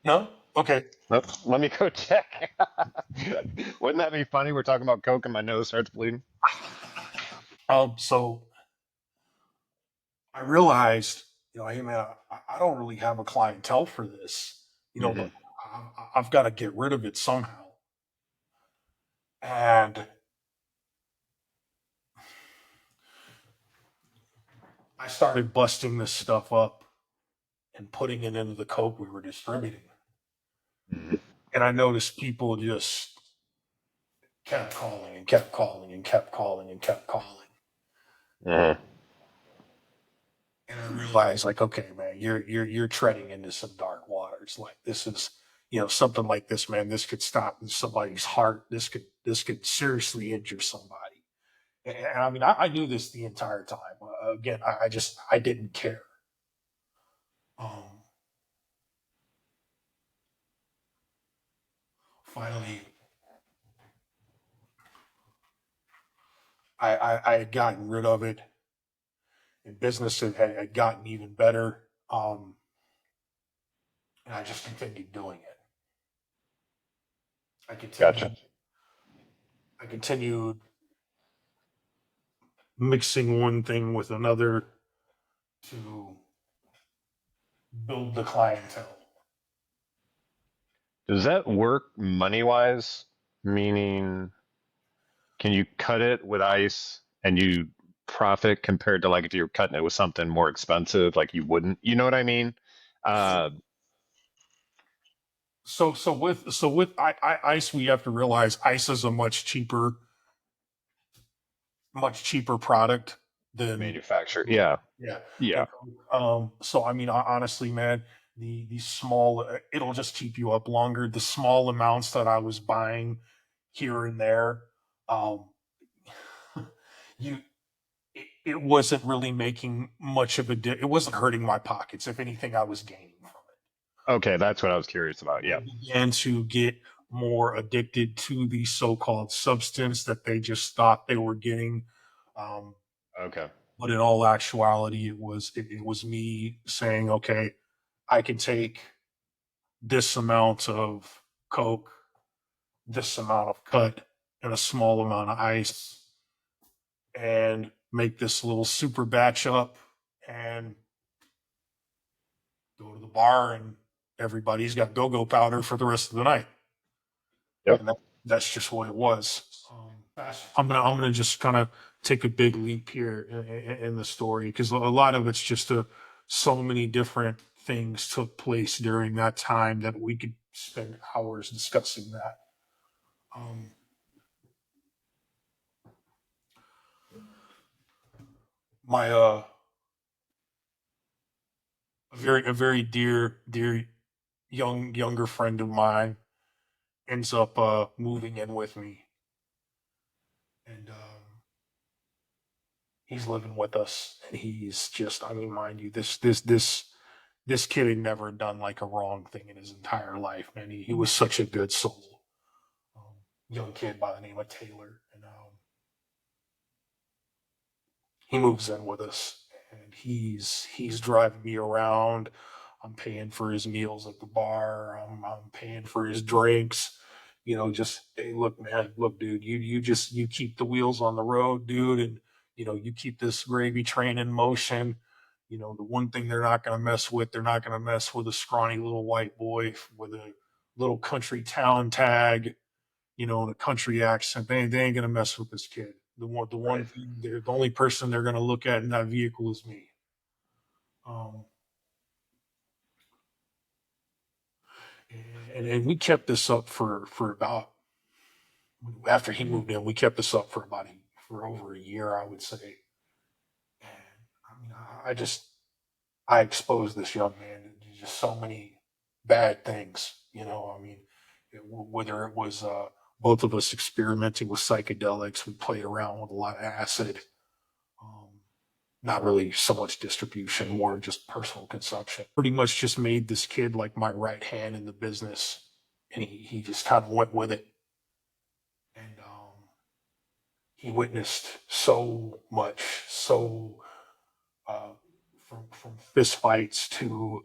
No? Okay. Nope. Let me go check. Wouldn't that be funny? We're talking about Coke and my nose starts bleeding. So I realized, hey man, I don't really have a clientele for this, Hmm. but I've got to get rid of it somehow. And I started busting this stuff up and putting it into the Coke we were distributing. Hmm. And I noticed people just kept calling and kept calling and kept calling and kept calling. Uh-huh. And I realized, like, okay, man, you're treading into some dark waters. Like this is, something like this, man. This could stop somebody's heart. This could seriously injure somebody. And I mean, I knew this the entire time. Again, I didn't care. Um, Finally, I had gotten rid of it, and business had gotten even better. And I just continued doing it. I Gotcha. continued I continued mixing one thing with another to build the clientele. Does that work money wise? Meaning, can you cut it with ice and you profit compared to like if you're cutting it with something more expensive, like you wouldn't? You know what I mean? Uh, So with ice, we have to realize ice is a much cheaper product than manufacturer. Yeah. yeah. Yeah. And so I mean, honestly, man, the small it'll just keep you up longer. The small amounts that I was buying here and there, um, you it wasn't really making much of it wasn't hurting my pockets. If anything, I was gaining from it. Okay, that's what I was curious about. They Yeah. began to get more addicted to the so-called substance that they just thought they were getting. Um, Okay. but in all actuality, it was me saying, okay, I can take this amount of Coke, this amount of cut, and a small amount of ice, and make this little super batch up and go to the bar, and everybody's got go-go powder for the rest of the night. Yep. And that's just what it was. I'm gonna just kind of take a big leap here in the story because a lot of it's just so many different things took place during that time that we could spend hours discussing that. Um, my a very dear younger friend of mine ends up moving in with me, and he's living with us, and he's just, I mean, mind you, this kid had never done like a wrong thing in his entire life, man. He was such a good soul. Young kid by the name of Taylor, and he moves in with us, and he's driving me around. I'm paying for his meals at the bar. I'm paying for his drinks. Just hey, look, man, look, dude, you keep the wheels on the road, dude, and you keep this gravy train in motion. The one thing they're not going to mess with, they're not going to mess with a scrawny little white boy with a little country town tag, and a country accent. They ain't going to mess with this kid. The one Right. thing, the only person they're going to look at in that vehicle is me. Um, and we kept this up for about after he moved in. We kept this up for over a year, I would say. And I mean, I exposed this young man to just so many bad things. I mean, whether it was both of us experimenting with psychedelics, we played around with a lot of acid. Um, Not really so much distribution, more just personal consumption. Pretty much just made this kid like my right hand in the business, and he just kind of went with it. And he witnessed so much, uh, from fist fights to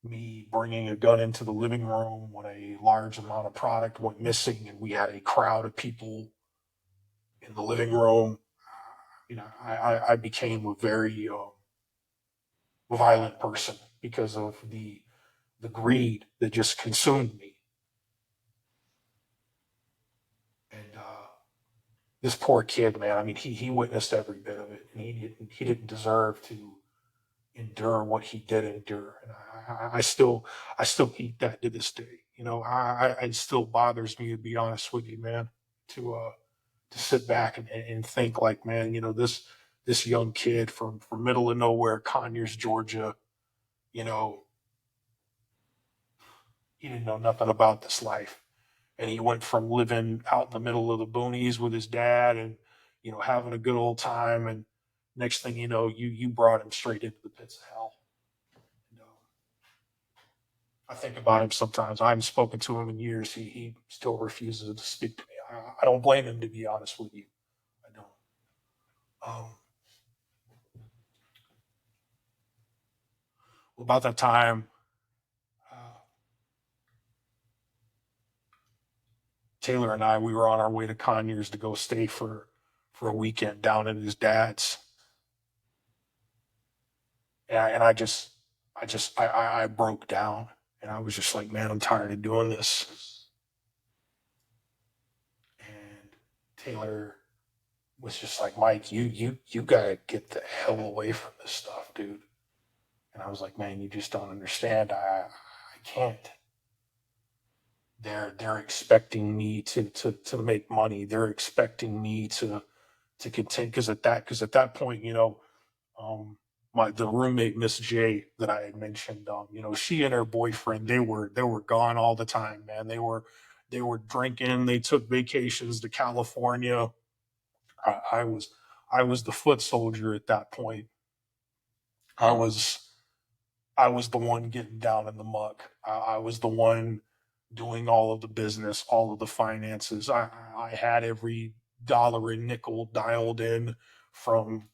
me bringing a gun into the living room when a large amount of product went missing, and we had a crowd of people in the living room. I became a very violent person because of the greed that just consumed me. And this poor kid, man, I mean, he witnessed every bit of it, and he didn't deserve to endure what he did endure. And I still eat that to this day. It still bothers me, to be honest with you, man, to sit back and think like, man, this young kid from middle of nowhere, Conyers, Georgia, you know, he didn't know nothing about this life. And he went from living out in the middle of the boonies with his dad and, having a good old time. And next thing you know, you brought him straight into the pits of hell. And, I think about him sometimes. I haven't spoken to him in years. He still refuses to speak to me. I don't blame him, to be honest with you. I don't. Um, about that time, uh, Taylor and I, we were on our way to Conyers to go stay for a weekend down at his dad's. And I broke down, and I was just like, man, I'm tired of doing this. And Taylor was just like, Mike, you gotta get the hell away from this stuff, dude. And I was like, man, you just don't understand. I can't. They're expecting me to make money. They're expecting me to continue because at that point, um, the roommate Miss J that I had mentioned, she and her boyfriend they were gone all the time, man. They were drinking. They took vacations to California. I, I was I was the foot soldier at that point. I was I was the one getting down in the muck. I was the one doing all of the business, all of the finances. I had every dollar and nickel dialed in from.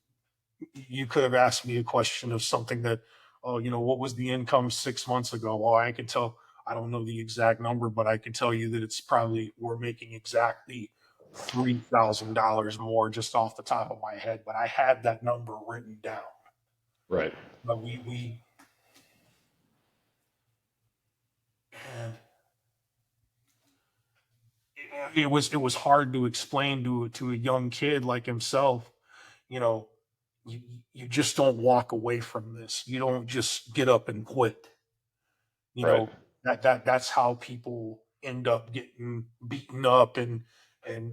You could have asked me a question of something that, oh, what was the income 6 months ago? Well, I can tell, I don't know the exact number, but I can tell you that it's probably, we're making exactly $3,000 more just off the top of my head. But I had that number written down. Right. But and it was hard to explain to a young kid like himself, you know, you, you just don't walk away from this. You don't just get up and quit. you Right. know that's how people end up getting beaten up and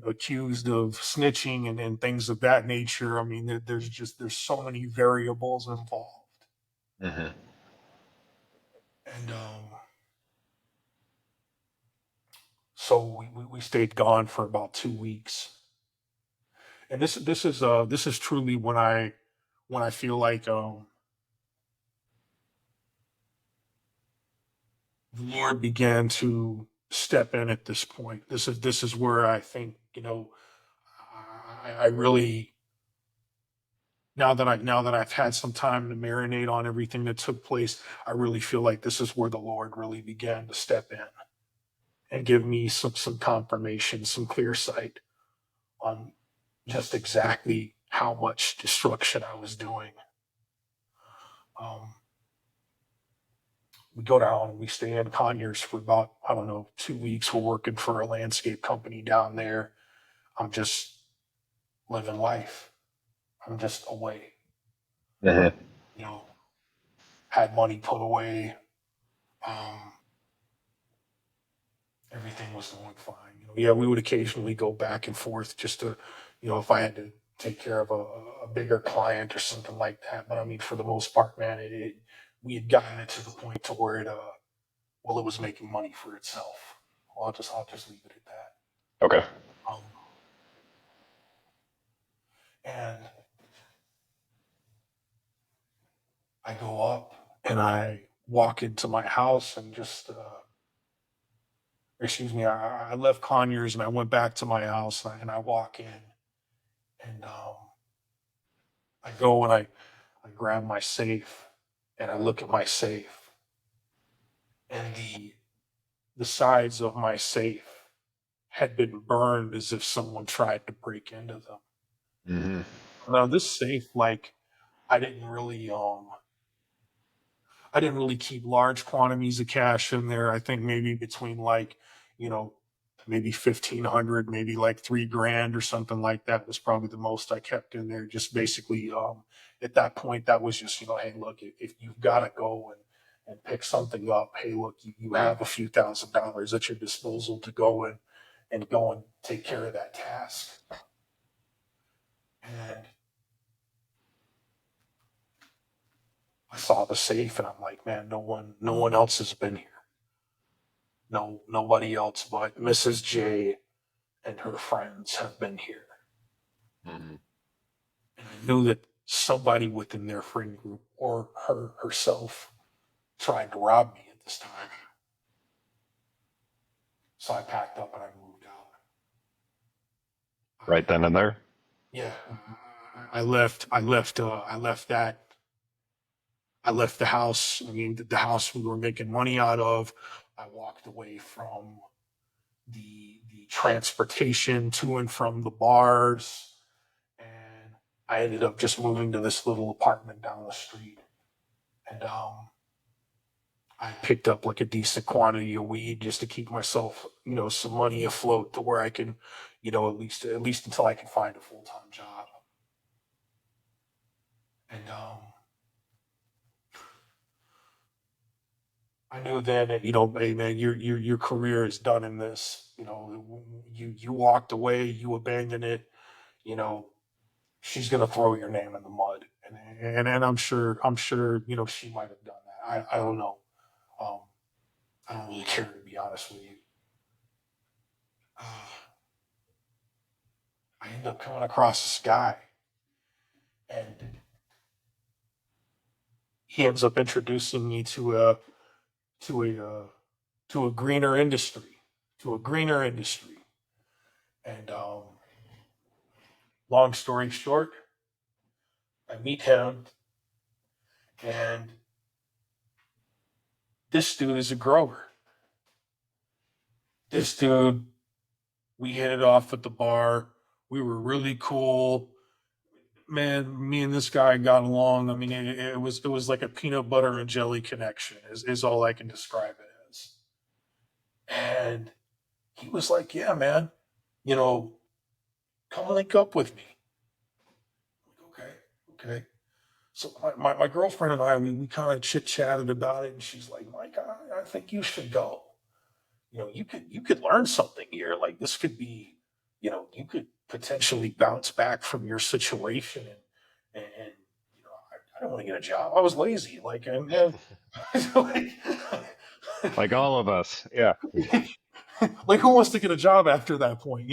accused of snitching and things of that nature. I mean, there's so many variables involved. Hmm. And so we stayed gone for about 2 weeks. And this is truly when I feel like the Lord began to step in at this point. This is where I think, I really now that I've had some time to marinate on everything that took place, I really feel like this is where the Lord really began to step in and give me some confirmation, some clear sight on just exactly how much destruction I was doing. Um, we go down and we stay in Conyers for about, I don't know, 2 weeks. We're working for a landscape company down there. I'm just living life. I'm just away. Uh-huh. You know, had money put away. Um, Everything was going fine. Yeah, we would occasionally go back and forth just to, if I had to take care of a bigger client or something like that. But I mean, for the most part, man, we had gotten it to the point to where it was making money for itself. Well, I'll just leave it at that. Okay. Um, and I go up and I walk into my house and excuse me, I left Conyers and I went back to my house and I walk in and I go and I grab my safe and I look at my safe and the sides of my safe had been burned as if someone tried to break into them. Now this safe, like I didn't really I didn't really keep large quantities of cash in there. I think maybe between like, you know, maybe 1,500, maybe like 3 grand or something like that was probably the most I kept in there. Just basically, at that point, that was just, hey, look, if you've got to go and pick something up, hey, look, you have a few $1,000s at your disposal to go and go and take care of that task. And I saw the safe and I'm like, man, no one else has been here. No, nobody else but Mrs. J and her friends have been here. Mm-hmm. And I knew that somebody within their friend group or herself tried to rob me at this time. So I packed up and I moved out. Right then and there. Yeah, I left. I left the house. I mean, the house we were making money out of. I walked away from the transportation to and from the bars, and I ended up just moving to this little apartment down the street. And I picked up like a decent quantity of weed just to keep myself, some money afloat to where I can, at least until I can find a full time job. And I knew then that, hey man, your career is done in this. You walked away, you abandoned it. You know, she's gonna throw your name in the mud, and I'm sure she might have done that. I don't know. Um, I don't really care, to be honest with you. Uh, I end up coming across this guy, and he ends up introducing me to a to a greener industry, to a greener industry. And long story short, I meet him, and this dude is a grower. This dude, we hit it off at the bar. We were really cool. Man, me and this guy got along. I mean, it was like a peanut butter and jelly connection, is all I can describe it as. And he was like, "Yeah, man, you know, come link up with me." I'm like, okay, okay. So my girlfriend and I, we kind of chit chatted about it, and she's like, "Mike, I think you should go. You could learn something here. Like this could be, you could potentially bounce back from your situation and I don't want to get a job. I was lazy, like and like, Like all of us. Yeah. like who wants to get a job after that point,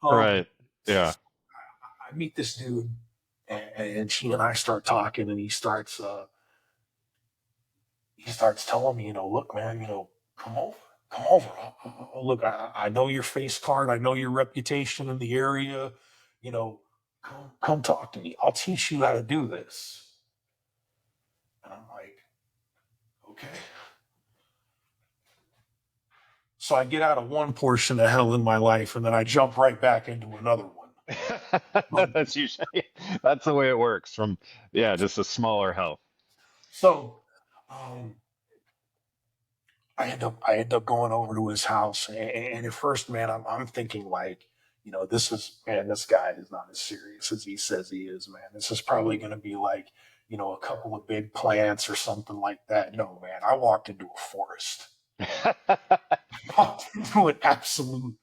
Right. Yeah. I meet this dude and she and I start talking and he starts telling me, look, man, come over, come over. Look, I know your face card. I know your reputation in the area. You know, come talk to me. I'll teach you how to do this. And I'm like, okay. So I get out of one portion of hell in my life, and then I jump right back into another one. That's usually that's the way it works from yeah, just a smaller help. So um, I end up going over to his house, and at first, man, I'm thinking like, this guy is not as serious as he says he is, man. This is probably going to be like, a couple of big plants or something like that. No, man, I walked into a forest. Walked into an absolute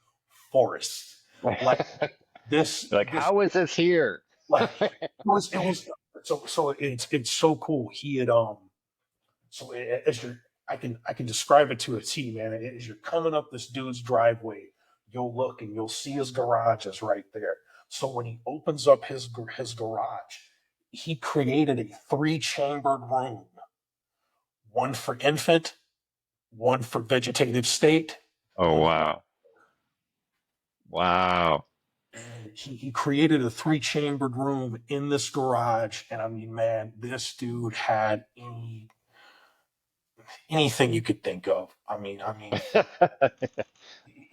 forest. Like this, Like, this, how is this here? like it was so it's so cool. He had So as you're, I can describe it to a T, man. As you're coming up this dude's driveway, you'll look and you'll see his garage is right there. So when he opens up his garage, he created a three-chambered room, one for infant, one for vegetative state, Oh one. wow. Wow. And he created a three-chambered room in this garage, and I mean, man, this dude had anything you could think of. I mean,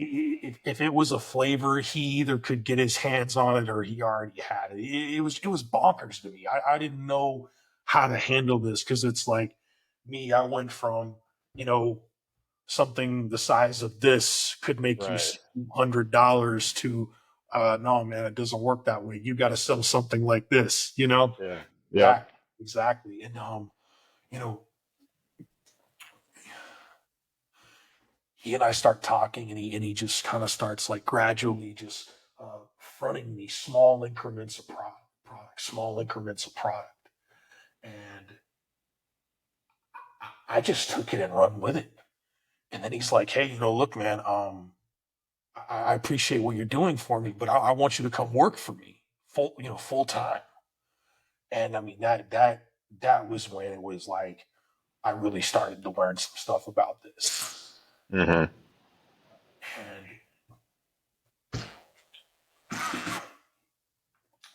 if it was a flavor, he either could get his hands on it or he already had it. It was bonkers to me. I didn't know how to handle this because it's like me. I went from something the size of this could make you Right. $100 to no, man, it doesn't work that way. You got to sell something like this. Yeah. Yep. Exactly. And you know he and I start talking, and he just kind of starts like gradually just fronting me small increments of small increments of product, and I just took it and run with it. And then he's like, "Hey, look, man, I appreciate what you're doing for me, but I want you to come work for me full time." And I mean that was when it was like I really started to learn some stuff about this, Hmm. and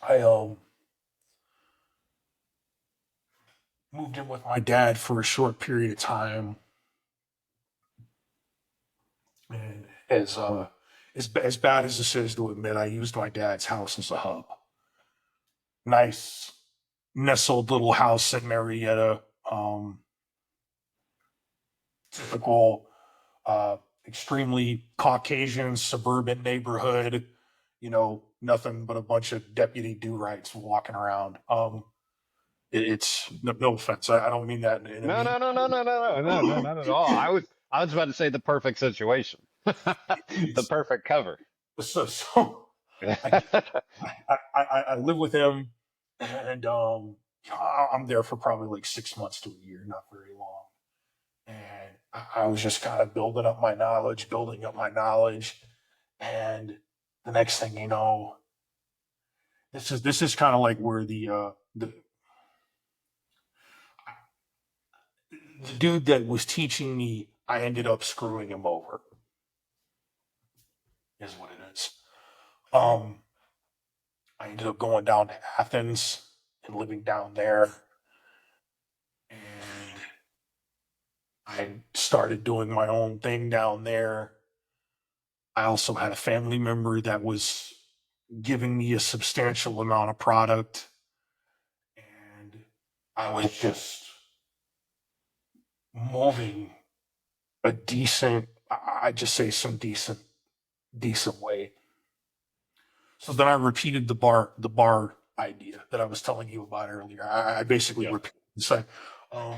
I moved in with my dad for a short period of time, and as bad as this is to admit, I used my dad's house as a hub. Nice, nestled little house in Marietta, typical, uh, extremely Caucasian suburban neighborhood. Nothing but a bunch of deputy do-rights walking around. It's no offense. I don't mean that in a No, mean. no, no, no, no, no, no, no, no, not at all. I was about to say the perfect situation. The perfect cover. So I get, I live with him, and I'm there for probably like 6 months to a year, not very long. And I was just kind of building up my knowledge, and the next thing you know, this is kind of like where the dude that was teaching me, I ended up screwing him over. Is what it is. Um, I ended up going down to Athens and living down there, and I started doing my own thing down there. I also had a family member that was giving me a substantial amount of product, and I was just moving a decent, I just say some decent way. So then I repeated the bar idea that I was telling you about earlier. I basically Yeah. repeated the same. Um,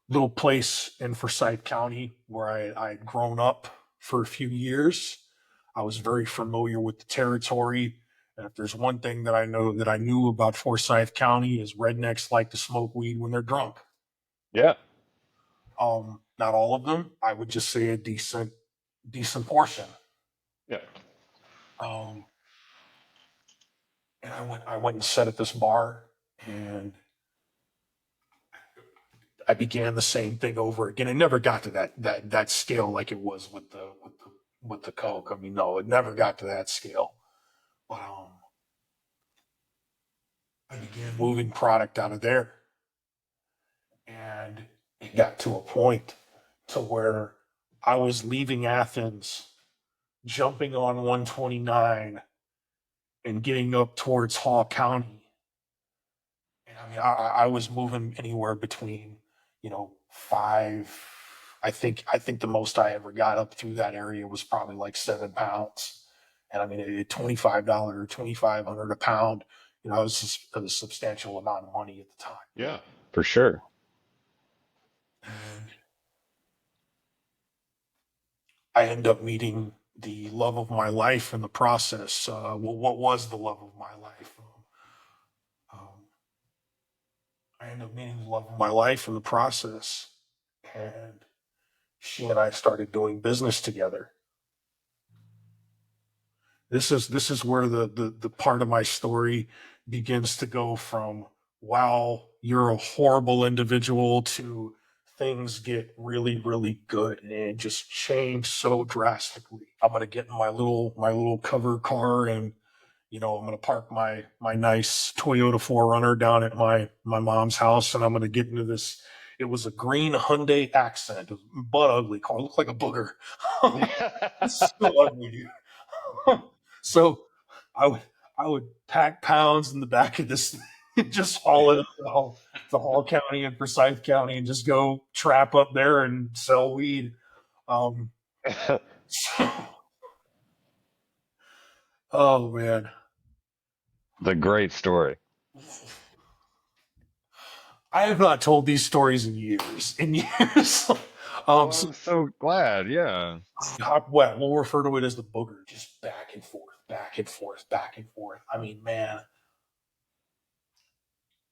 Little place in Forsyth County where I'd grown up for a few years. I was very familiar with the territory. And if there's one thing that I knew about Forsyth County is rednecks like to smoke weed when they're drunk. Yeah. Not all of them. I would just say a decent portion. Yeah. Um, and I went and sat at this bar, and I began the same thing over again. It never got to that scale like it was with the coke. I mean, no, it never got to that scale. But I began moving product out of there. And it got to a point to where I was leaving Athens, jumping on 129 and getting up towards Hall County. And I mean, I was moving anywhere between, five. I think the most I ever got up through that area was probably like 7 pounds. And I mean, at $25, 2,500 a pound, it was just a substantial amount of money at the time. Yeah, for sure. And I end up meeting the love of my life in the process. Well, what was the love of my life? Um, I end up meeting the love of my life in the process, and she and I started doing business together. This is where the part of my story begins to go from, wow, you're a horrible individual, to things get really, really good, and it just changed so drastically. I'm gonna get in my little cover car, and I'm gonna park my nice Toyota 4Runner down at my mom's house, and I'm gonna get into this. It was a green Hyundai Accent. It was a butt ugly car. It looked like a booger. It's so ugly, dude. So I would I would pack pounds in the back of this, just haul it up to Hall County and Forsyth County, and just go trap up there and sell weed. Um, oh man. The great story. I have not told these stories in years. In years. Well, So I'm so glad. Yeah. hot wet. We'll refer to it as the booger. Just back and forth, back and forth, back and forth. I mean, man,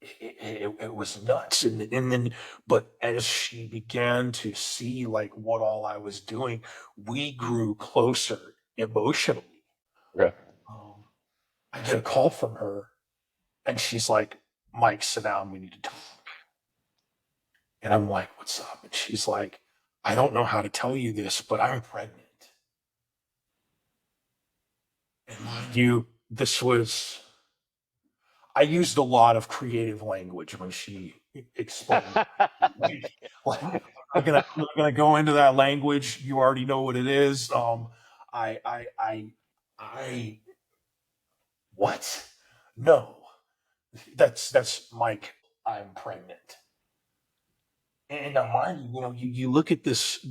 it was nuts. And then, but as she began to see like what all I was doing, we grew closer emotionally. Okay. Um, I get a call from her, and she's like, "Mike, sit down. We need to talk." And I'm like, "What's up?" And she's like, "I don't know how to tell you this, but I'm pregnant." And mind you, I used a lot of creative language when she explained. Like, I'm not gonna go into that language. You already know what it is. I, what? No, that's Mike. I'm pregnant. And now, mind you, you look at this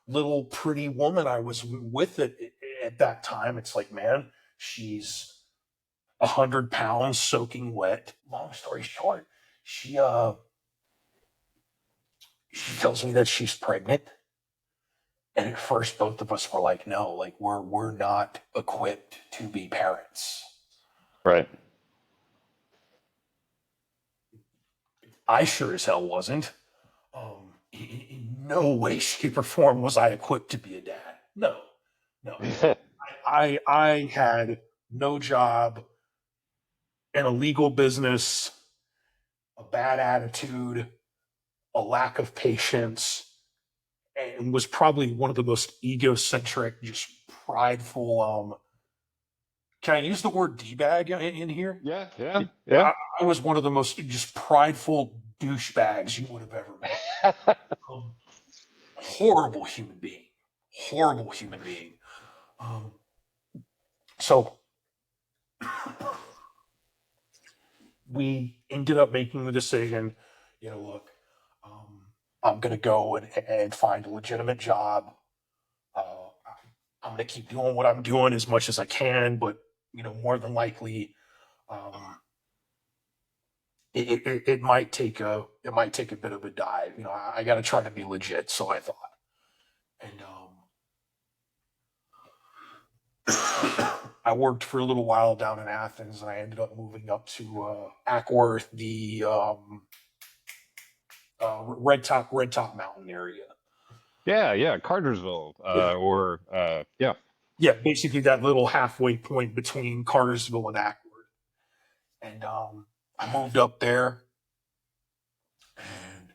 little pretty woman I was with at that time. It's like, man, she's 100 pounds soaking wet. Long story short, she she tells me that she's pregnant. And at first both of us were like, no, like we're not equipped to be parents. Right. I sure as hell wasn't. In no way, shape, or form was I equipped to be a dad. No, no. I had no job, an illegal business, a bad attitude, a lack of patience, and was probably one of the most egocentric, just prideful. Can I use the word d-bag in here? Yeah. Yeah. Yeah. I was one of the most just prideful douchebags you would have ever met. Um, horrible human being. Horrible human being. Um, so we ended up making the decision, look, um, I'm going to go and find a legitimate job. Uh, I'm going to keep doing what I'm doing as much as I can, but, more than likely, um, it might take a bit of a dive. I got to try to be legit. So I thought, and I worked for a little while down in Athens, and I ended up moving up to Ackworth, the Red Top Mountain area. Yeah. Yeah. Cartersville. Yeah, Yeah. yeah, basically that little halfway point between Cartersville and Ackworth. And I moved up there, and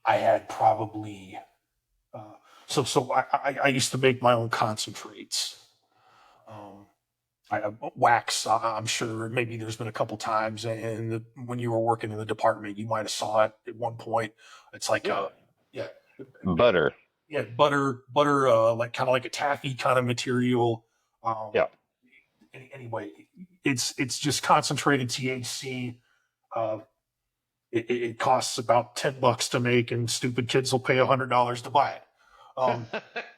I had probably so I used to make my own concentrates. Um, wax. I'm sure maybe there's been a couple times, and when you were working in the department, you might have saw it at one point. It's like, Yeah. yeah, Butter. yeah, butter, like kind of like a taffy kind of material. Um, Yeah. anyway, it's just concentrated THC. Uh, it costs about $10 to make, and stupid kids will pay $100 to buy it. Um,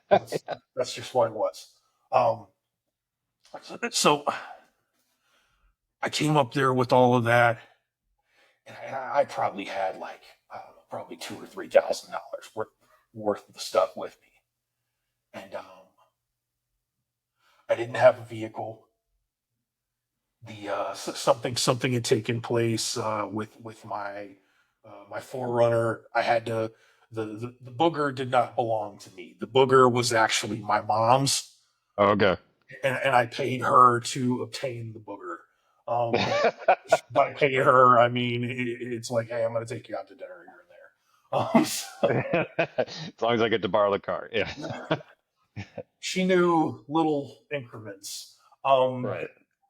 that's, that's just what it was. Um, so I came up there with all of that, and I probably had like, I don't know, probably $2,000 or $3,000 worth of the stuff with me, and I didn't have a vehicle. The something had taken place with my forerunner. I had to the booger did not belong to me. The booger was actually my mom's, Okay. and I paid her to obtain the booger. By pay her, I mean it's like, hey, I'm going to take you out to dinner here and there. As long as I get to borrow the car. Yeah. She knew little increments, Right.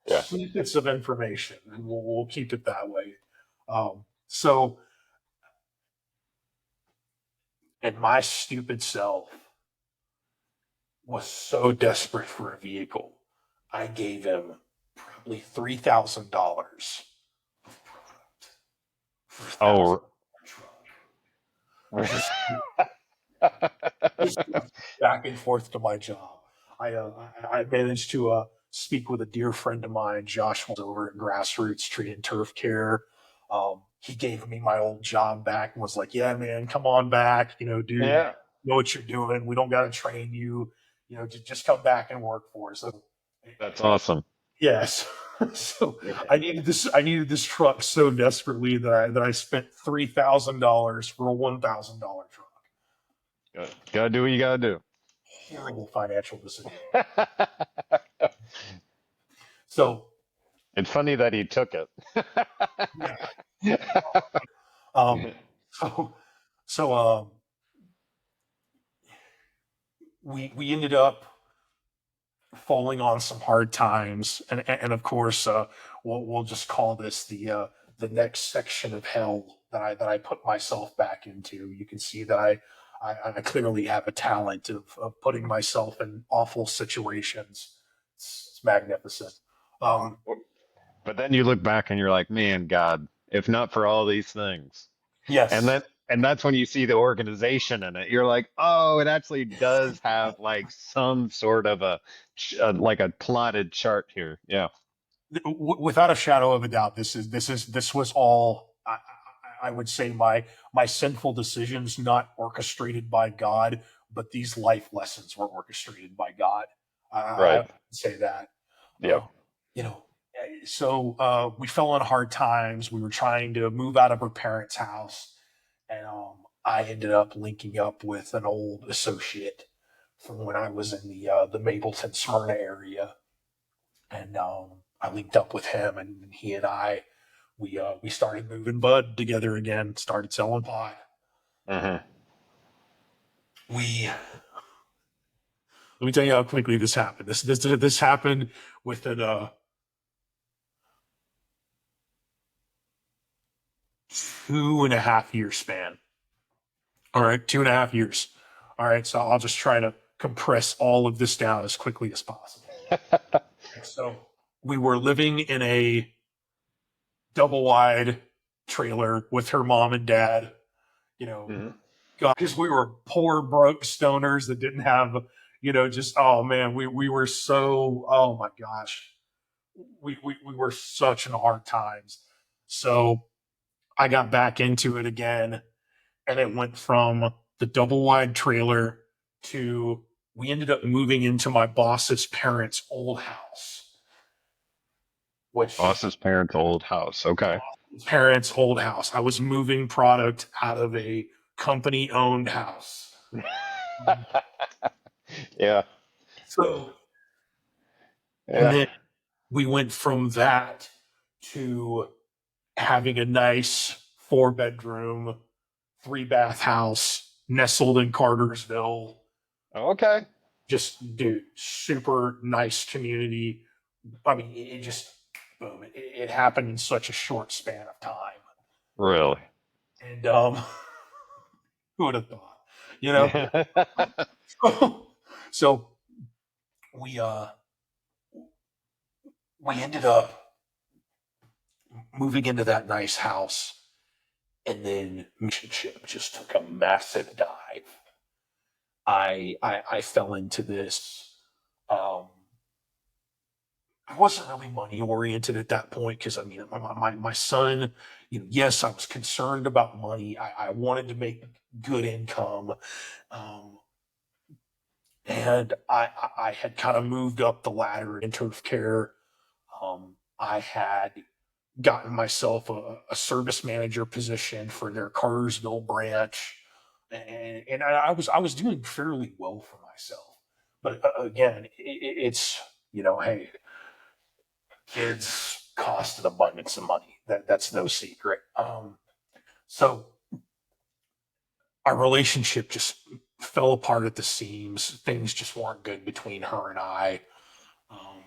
Yeah. snippets of information, and we'll keep it that way. So, and my stupid self was so desperate for a vehicle, I gave him probably $3,000 of product for a Oh. truck. Just back and forth to my job. I managed to speak with a dear friend of mine, Josh, was over at Grassroots Tree and Turf Care. He gave me my old job back and was like, "Yeah, man, come on back. You know, dude, Yeah. you know what you're doing. We don't got to train you. You know, just come back and work for us." So, That's awesome. yes. So Yeah. I needed this. I needed this truck so desperately that I spent $3,000 for a $1,000 truck. Gotta do what you gotta do. Horrible financial decision. So, It's funny that he took it. yeah. Um, so, so we ended up falling on some hard times, and of course, we'll just call this the next section of hell that I put myself back into. You can see that I clearly have a talent of putting myself in awful situations. It's magnificent. Um, But then you look back and you're like, man, God, if not for all these things. And yes, then and that's when you see the organization in it. You're like, oh, it actually does have like some sort of like a plotted chart here. Yeah. without a shadow of a doubt, this was all I would say my sinful decisions, not orchestrated by God, but these life lessons were orchestrated by God. I Right. would say that. Yep. You know, so we fell on hard times. We were trying to move out of our parents' house, and I ended up linking up with an old associate from when I was in the Mapleton Smyrna area, and I linked up with him, and he and I we started moving bud together again. Started selling pot. Hmm. We Let me tell you how quickly this happened. This happened within a 2.5 year span. All right, 2.5 years. All right, so I'll just try to compress all of this down as quickly as possible. So we were living in a double wide trailer with her mom and dad. You know, Hmm. God, because we were poor, broke stoners that didn't have, just oh man, we were so, oh my gosh, we were such in hard times. So I got back into it again, and it went from the double wide trailer to we ended up moving into my boss's parents' old house, which Boss's parents' old house. Okay. parents' old house. I was moving product out of a company owned house. Yeah. So, and Yeah. then we went from that to having a nice 4 bedroom, 3 bath house nestled in Cartersville. Okay. Just, dude, super nice community, I mean, it just boom. It happened in such a short span of time, Really? and who would have thought? You know. Yeah. So we uh we ended up moving into that nice house, and then relationship just took a massive dive. I fell into this. Um, I wasn't really money oriented at that point because I mean my son, yes, I was concerned about money. I wanted to make good income, um, and I had kind of moved up the ladder in terms of care. I had gotten myself a service manager position for their Carsville branch, and I was doing fairly well for myself. But again, it's hey, kids cost an abundance of money. That's no secret. So our relationship just fell apart at the seams. Things just weren't good between her and I. Um,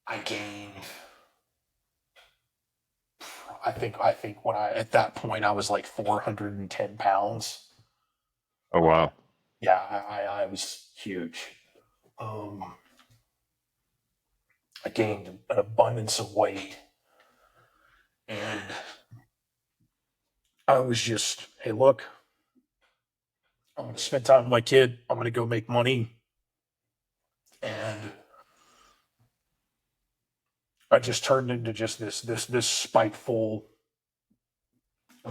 I gained. I think when I at that point I was like 410 pounds. Oh, Uh, wow. yeah, I was huge. Um, I gained an abundance of weight, and I was just, hey, look, I'm going to spend time with my kid. I'm going to go make money, and I just turned into just this spiteful,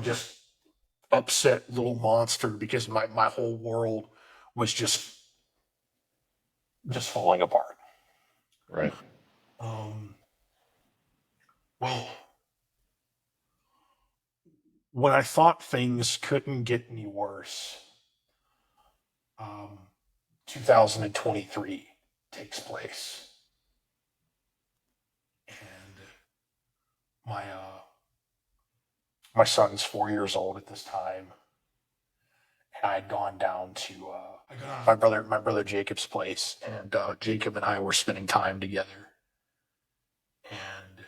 just upset little monster because my whole world was just falling apart. Right. Um, well, when I thought things couldn't get any worse, um, 2023 takes place, and my son's 4 years old at this time, and I had gone down to my brother Jacob's place, and Jacob and I were spending time together, and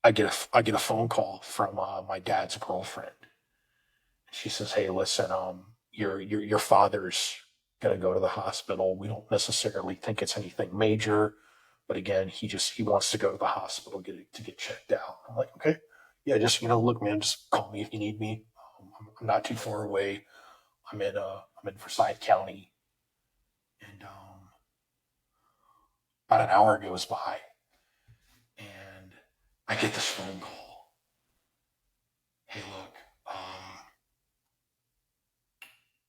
I get a phone call from my dad's girlfriend. She says, "Hey, listen, your father's gonna go to the hospital. We don't necessarily think it's anything major, but again, he wants to go to the hospital to get checked out." I'm like, okay, yeah, just look, man, just call me if you need me. I'm not too far away. I'm in Forsyth County, and about an hour goes by, and I get this phone call. Hey, look,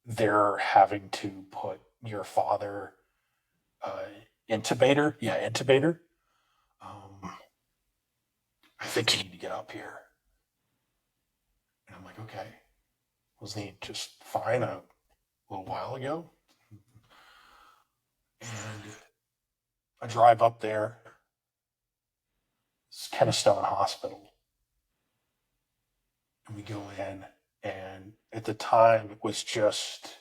they're having to put your father uh, intubator. Yeah, intubator. Um, I think you need to get up here. And I'm like, okay. Wasn't he just fine a little while ago? And I drive up there. It's Kennestone Hospital. And we go in. And at the time, it was just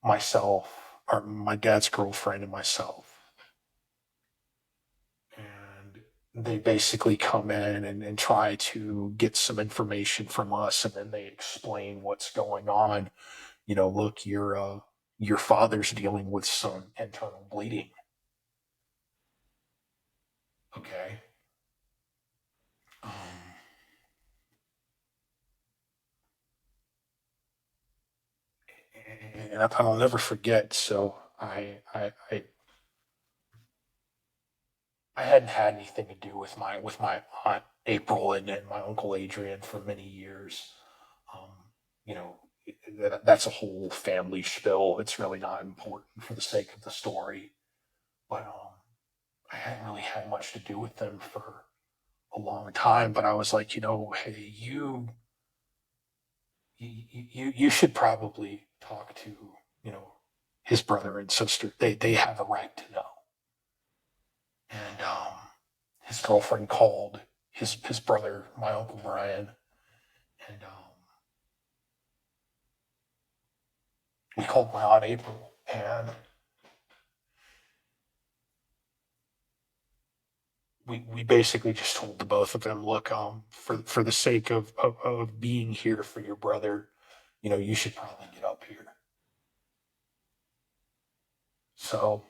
myself, or my dad's girlfriend and myself. And they basically come in and try to get some information from us, and then they explain what's going on. Look, your father's dealing with some internal bleeding. Okay. Um, and I'll never forget. So I hadn't had anything to do with my aunt April and my uncle Adrian for many years. Um, you know, that's a whole family spill. It's really not important for the sake of the story, but I hadn't really had much to do with them for a long time. But I was like, hey, you should probably talk to you know his brother and sister. They have a right to know. And his girlfriend called his brother, my uncle Brian, and we called my aunt April, and we basically just told the both of them, look, for the sake of being here for your brother, you should probably get up here. So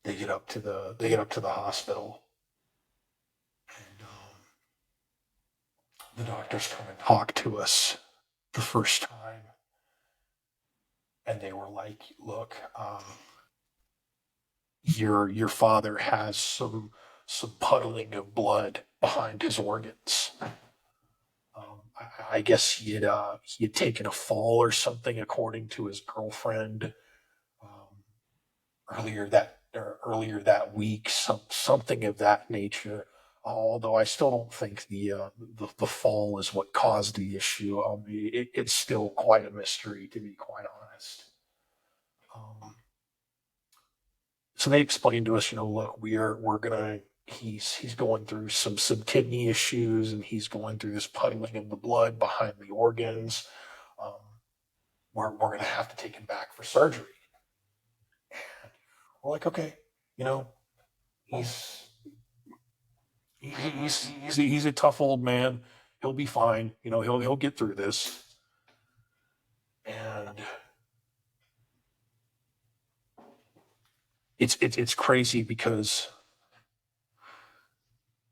they get up to the hospital, and the doctors come and talk to us the first time, and they were like, look, your father has some puddling of blood behind his organs. I guess he had taken a fall or something, according to his girlfriend, um, earlier that week, something of that nature. Although I still don't think the fall is what caused the issue. It's still quite a mystery, to be quite honest. Um, so they explained to us, look, we're gonna he's going through some kidney issues, and he's going through this puddling of the blood behind the organs. Um, we're gonna have to take him back for surgery. We're like, okay, you know, he's he's a tough old man. He'll be fine. He'll get through this. And it's crazy because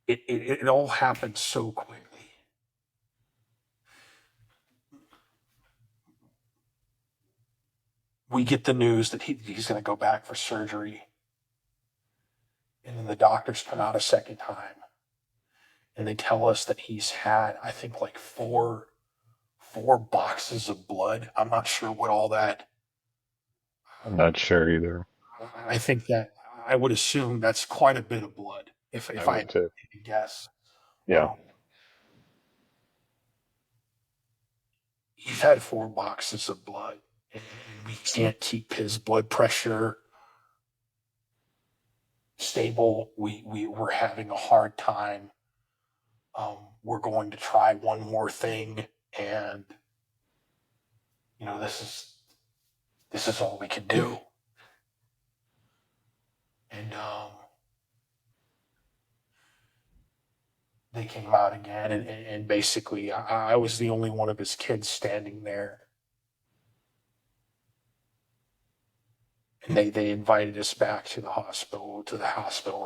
it all happened so quickly. We get the news that he's going to go back for surgery, and then the doctors come out a second time, and they tell us that he's had, I think, like four boxes of blood. I'm not sure what all that. I'm not sure either. I think that I would assume that's quite a bit of blood, I if I would had too. to guess. Yeah. Um, he's had 4 boxes of blood, and we can't keep his blood pressure stable. We're having a hard time. We're going to try one more thing, and this is all we can do. And they came out again, and basically, I was the only one of his kids standing there, and they invited us back to the hospital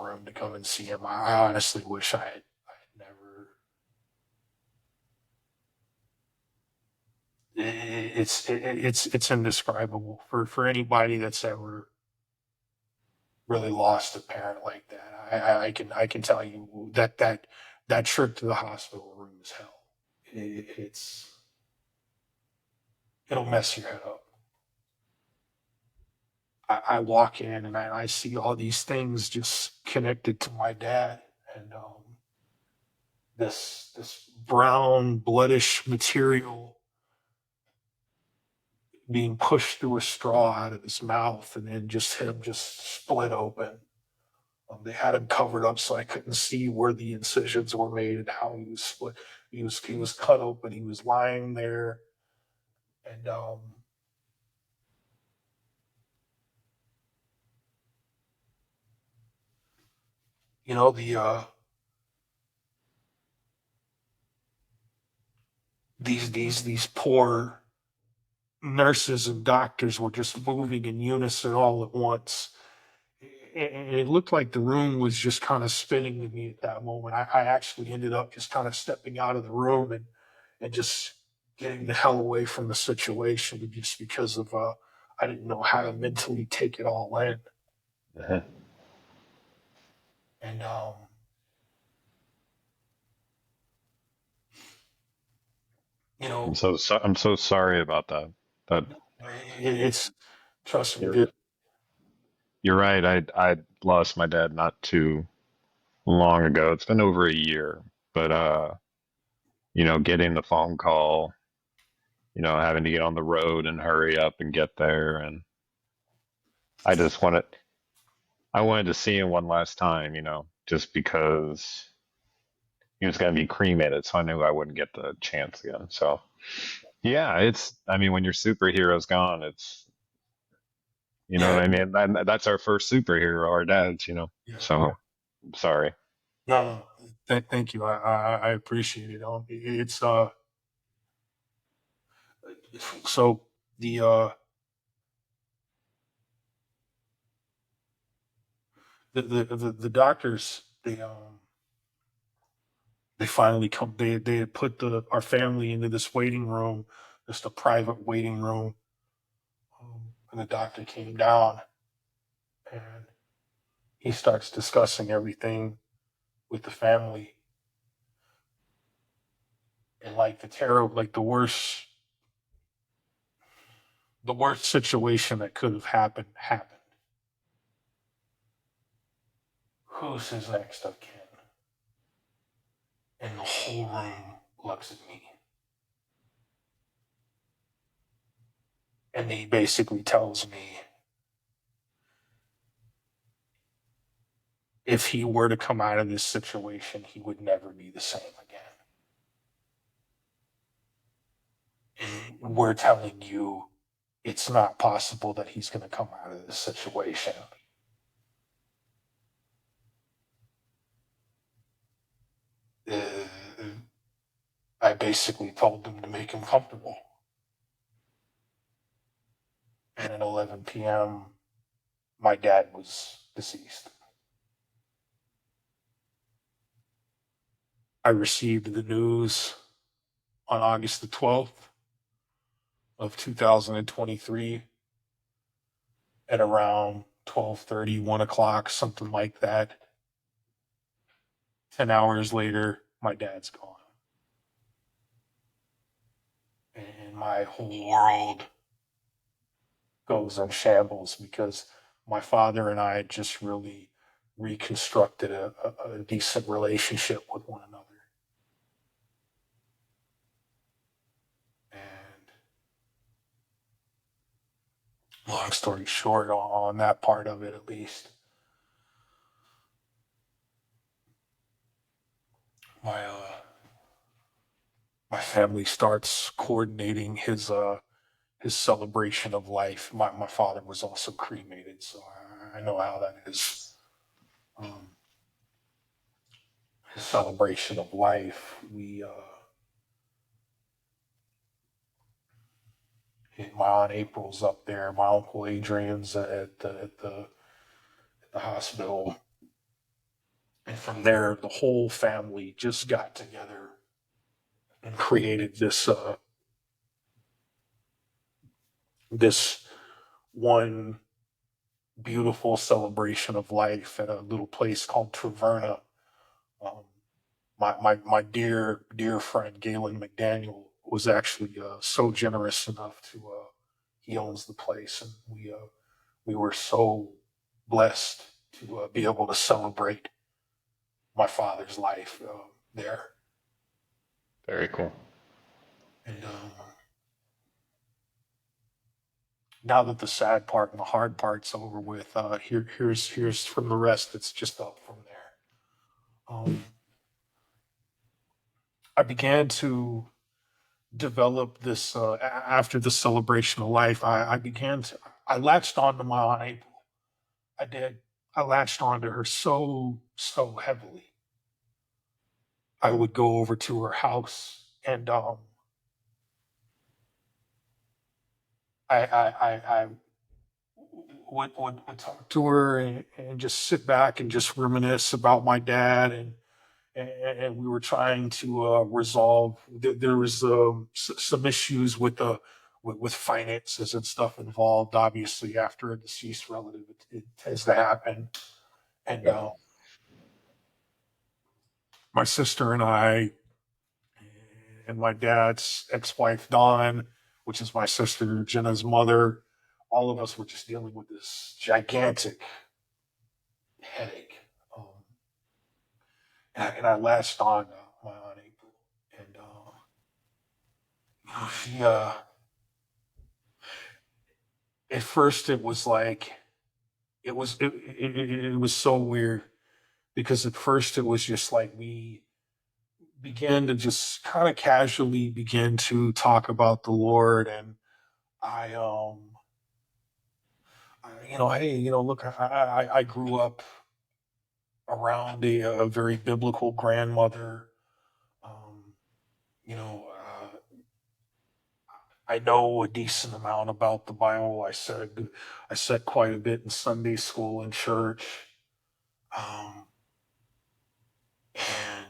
room to come and see him. I honestly wish I had never. It's indescribable for anybody that's ever really lost a parent like that. I can tell you that trip to the hospital room is hell. It's it'll mess your head up. I walk in, and I see all these things just connected to my dad, and this brown bloodish material being pushed through a straw out of his mouth, and then just him just split open. They had him covered up so I couldn't see where the incisions were made and how he was split. He was cut open. He was lying there, and these poor nurses and doctors were just moving in unison all at once. And it looked like the room was just kind of spinning to me at that moment. I actually ended up just kind of stepping out of the room, and just getting the hell away from the situation, just because of I didn't know how to mentally take it all in. Uh-huh. And you know, I'm so sorry about that. That it's trust me, you're you're right. I lost my dad not too long ago. It's been over a year, but getting the phone call, having to get on the road and hurry up and get there, and I just I wanted to see him one last time, just because he was going to be cremated, so I knew I wouldn't get the chance again. So yeah, I mean, when your superhero's gone, You know Yeah, what I mean? That's our first superhero, our dads, yeah. So, sorry. No, no. Thank you. I appreciate it. It's so the the doctors they finally come. They had put our family into this waiting room, just a private waiting room, and the doctor came down and he starts discussing everything with the family, and like the worst situation that could have happened. Who's his next of kin? And the whole room looks at me. And he basically tells me if he were to come out of this situation, he would never be the same again. And we're telling you it's not possible that he's going to come out of this situation. Uh, I basically told them to make him comfortable. And at 11 p.m., my dad was deceased. I received the news on August the 12th of 2023 at around 12:30, 1 o'clock, something like that. 10 hours later, my dad's gone. And my whole world goes in shambles because my father and I had just really reconstructed a decent relationship with one another. And long story short, on that part of it at least, my my family starts coordinating his celebration of life. My father was also cremated, so I know how that is. Um, his celebration of life, my aunt April's up there, my uncle Adrian's at the hospital, and from there, the whole family just got together and created this one beautiful celebration of life at a little place called Taverna. Um, my dear friend Galen McDaniel was actually so generous enough to he owns the place, and we were so blessed to be able to celebrate my father's life there. Very cool. And now that the sad part and the hard part's over with, here's from the rest. It's just up from there. I began to develop this after the celebration of life. I latched on to my aunt April. I did. I latched on to her so heavily. I would go over to her house and I would talk to her and just sit back and just reminisce about my dad and we were trying to resolve. There was some issues with with finances and stuff involved. Obviously, after a deceased relative, it tends to happen. And Yeah. My sister and I, and my dad's ex-wife Dawn, which is my sister Jenna's mother, all of us were just dealing with this gigantic headache. Um, and I latched on to my aunt April, and she at first it was like it was so weird because at first it was just like we began to just kind of casually begin to talk about the Lord, and I um Hey, look, I grew up around a very biblical grandmother. Um, I know a decent amount about the Bible. I said quite a bit in Sunday school and church. Um, and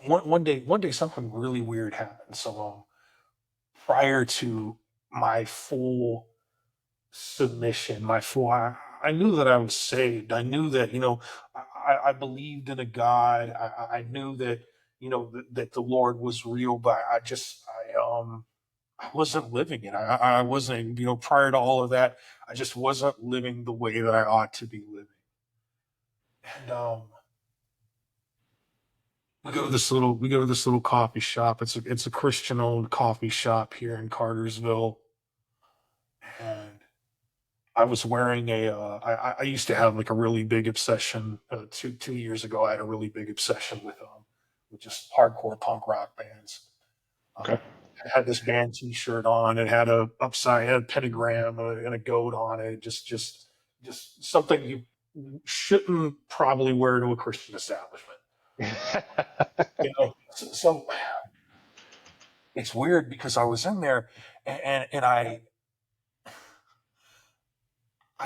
one day something really weird happened. So prior to my full submission, I knew that I was saved. I knew that I believed in a God. I knew that that the Lord was real, but I wasn't living it. I wasn't, prior to all of that, I just wasn't living the way that I ought to be living. And we go to this little coffee shop. It's a Christian owned coffee shop here in Cartersville. And I was wearing I used to have like a really big obsession. 2 years ago, I had a really big obsession with just hardcore punk rock bands. Okay. I had this band T-shirt on. It had a upside, had a pentagram and a goat on it. Just something you shouldn't probably wear to a Christian establishment. So it's weird because I was in there and I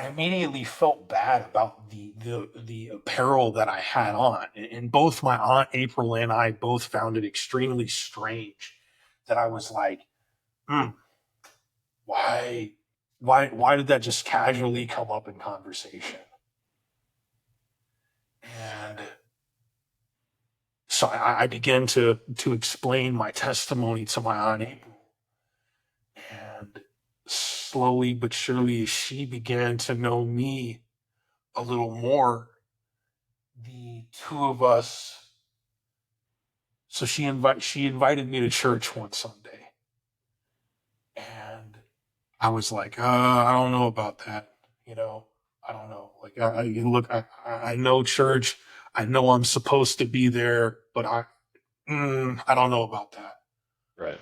immediately felt bad about the apparel that I had on, and both my aunt April and I both found it extremely strange that I was like, hmm, why why did that just casually come up in conversation? And so I began to explain my testimony to my aunt April, and slowly but surely, as she began to know me a little more, the two of us. So she invited me to church one Sunday, and I was like, I don't know about that. I don't know. Like, I know church. I know I'm supposed to be there, but I don't know about that. Right.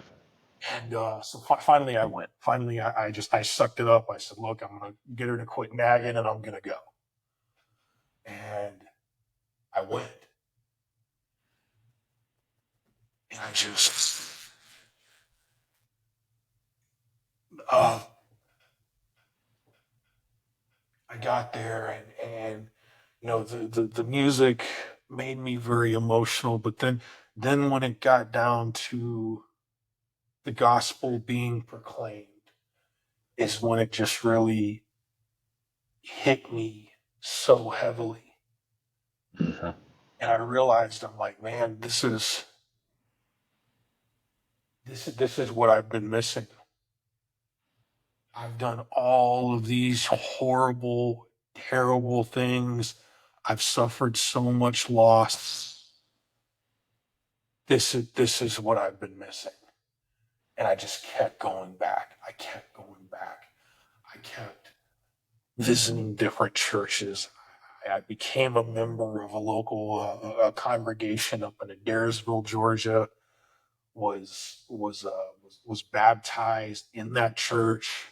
And so finally I went. Finally, I sucked it up. I said, look, I'm gonna get her to quit nagging, and I'm gonna go. And I went, and uh, I got there, and the music made me very emotional. But then when it got down to the gospel being proclaimed, is when it just really hit me so heavily. Mhm. And I realized, I'm like, man, this is what I've been missing. I've done all of these horrible, terrible things. I've suffered so much loss. This is what I've been missing. And I just kept going back. I kept going back. I kept visiting different churches. I became a member of a local congregation up in Adairsville, Georgia. Was baptized in that church,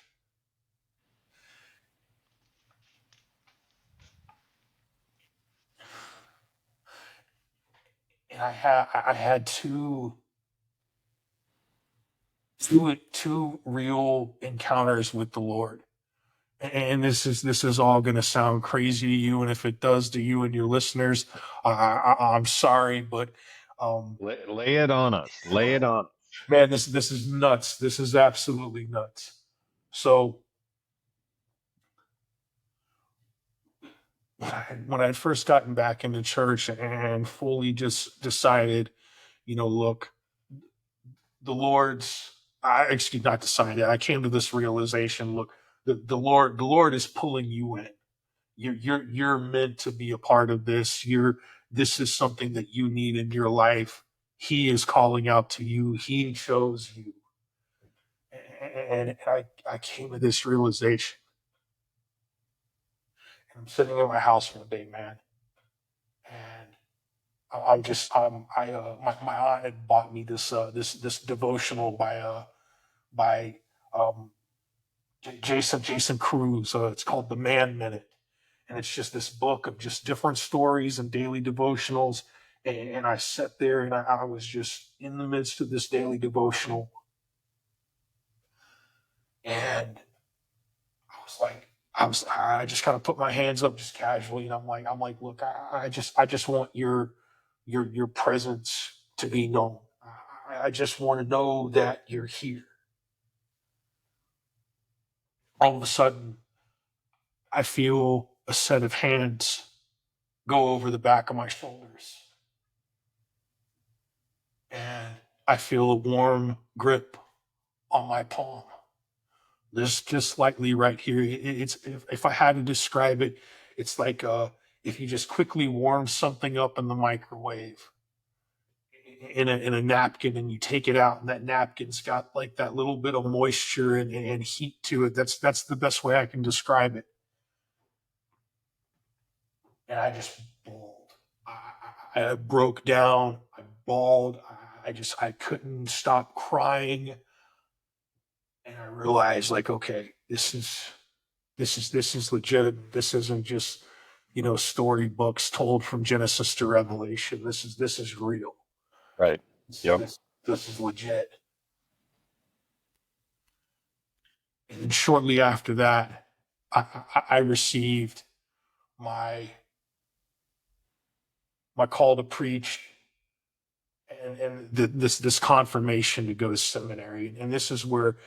and I had two real encounters with the Lord. And this is all going to sound crazy to you, and if it does to you and your listeners, I'm sorry, but Lay it on us. Lay it on. man, this is nuts. This is absolutely nuts. So when I had first gotten back into church and fully just decided, look, the Lord's, I excuse not decided, I came to this realization, look, the Lord is pulling you in. You're meant to be a part of this. This is something that you need in your life. He is calling out to you. He chose you. And I came to this realization. And I'm sitting in my house one day, man, and I'm just my aunt had bought me this devotional by um Jason Cruz. It's called The Man Minute, and it's just this book of just different stories and daily devotionals. And I sat there and I was just in the midst of this daily devotional, and I just kind of put my hands up just casually, and I'm like, look, I just want your presence to be known. I just want to know that you're here. All of a sudden, I feel a set of hands go over the back of my shoulders, and I feel a warm grip on my palm. Just slightly right here. It's if I had to describe it, it's like if you just quickly warm something up in the microwave in a napkin, and you take it out, and that napkin's got like that little bit of moisture and heat to it. That's the best way I can describe it. And I just bawled. I broke down. I bawled. I couldn't stop crying, and I realized, like, okay, this is legit. This isn't just storybooks told from Genesis to Revelation. This is real. Right. Yep. This is legit. And shortly after that, I received my call to preach, and this confirmation to go to seminary. And this is where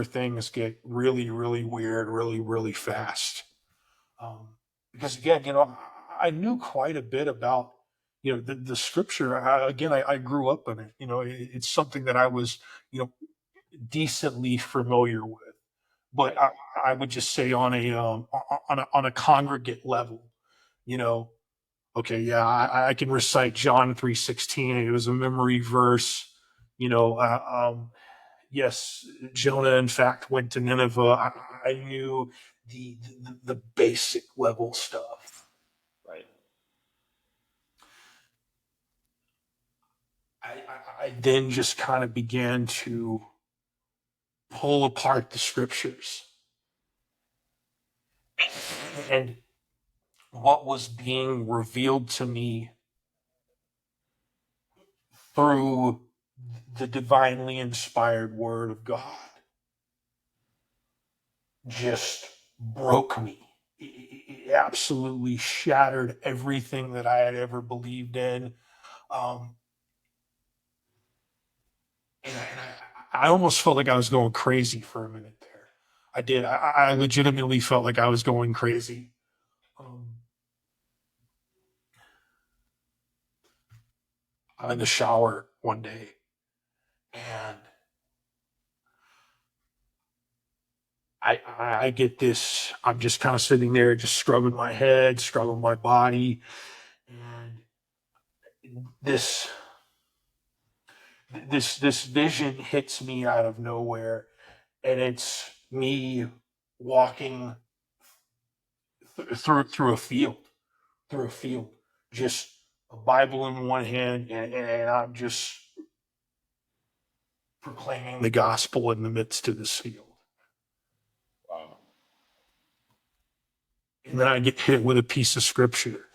things get really, really weird, really, really fast. Because again, I knew quite a bit about the scripture. I grew up in it. It's something that I was decently familiar with. But I would just say on a congregate level, okay, yeah, I can recite John 3:16. It was a memory verse. Yes, Jonah in fact went to Nineveh. I knew the basic level stuff. Right. I then just kind of began to pull apart the scriptures, and what was being revealed to me through the divinely inspired word of God just broke me. It absolutely shattered everything that I had ever believed in. Um, and I almost felt like I was going crazy for a minute there. I did. I legitimately felt like I was going crazy. I'm in the shower one day, and I get this. I'm just kind of sitting there, just scrubbing my head, scrubbing my body, and this this vision hits me out of nowhere, and it's me walking through a field, just a Bible in one hand, and I'm just proclaiming the gospel in the midst of this field. Wow. And then I get hit with a piece of scripture.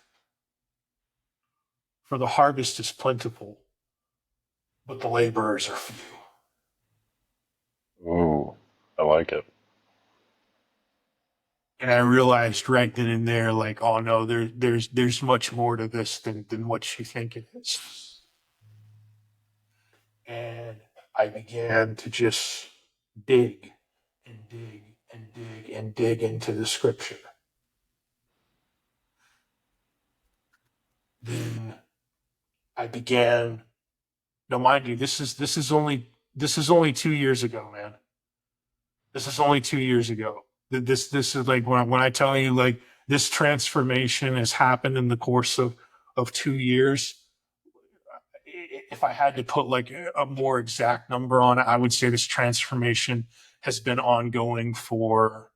For the harvest is plentiful, but the laborers are few. Ooh, I like it. And I realized right then and there, like, oh no, there's much more to this than what you think it is. And I began to just dig and dig and dig and dig into the scripture. Then I began. Now, mind you, this is only 2 years ago, man. This is only 2 years ago. This is like when I tell you, like, this transformation has happened in the course of 2 years. If I had to put like a more exact number on it, I would say this transformation has been ongoing for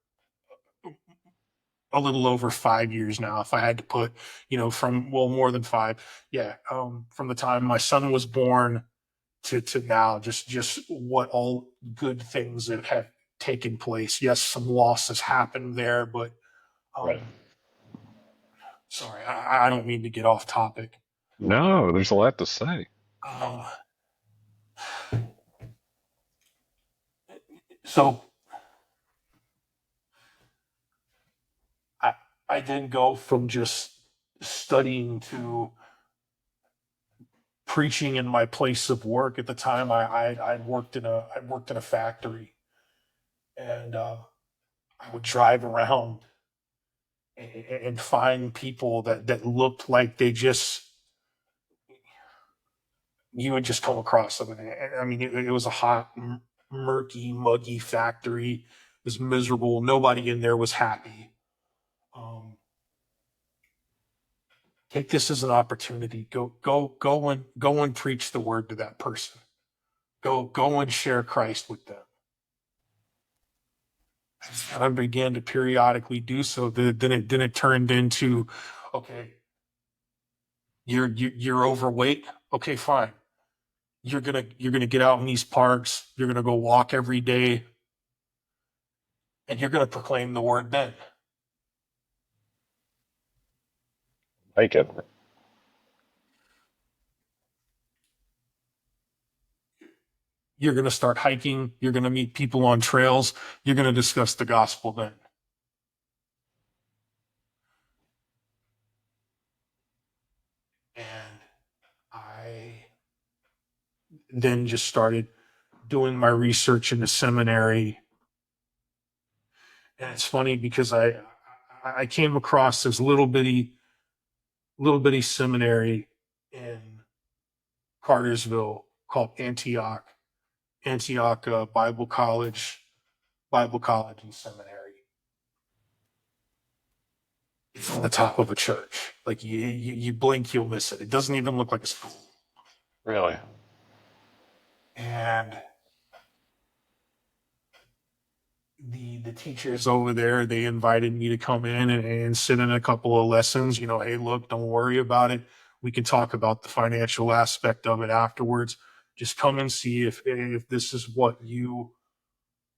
a little over 5 years now. If I had to put, from, well, more than five, yeah, from the time my son was born to now, just what all good things that have taken place. Yes, some losses happened there, but Right. sorry, I don't mean to get off topic. No, there's a lot to say. Um, so I I then go from just studying to preaching in my place of work. At the time, I worked in a factory, and I would drive around and find people that looked like they just you would just come across them. And I mean, it was a hot, murky, muggy factory. It was miserable. Nobody in there was happy. Um, take this as an opportunity. Go and preach the word to that person. Go and share Christ with them. And I began to periodically do so. Then it turned into, okay, you're overweight. Okay, fine. You're gonna get out in these parks. You're gonna go walk every day, and you're gonna proclaim the word. Then Like it. you're gonna start hiking. You're gonna meet people on trails. You're gonna discuss the gospel. Then and I then just started doing my research in the seminary. And it's funny because I came across this little bitty seminary in Cartersville called Antioch Bible College and Seminary. It's on the top of a church. Like you blink, you'll miss it. It doesn't even look like a school. Really? And the teachers over there, they invited me to come in and sit in a couple of lessons. Hey, look, don't worry about it. We can talk about the financial aspect of it afterwards. Just come and see if this is what you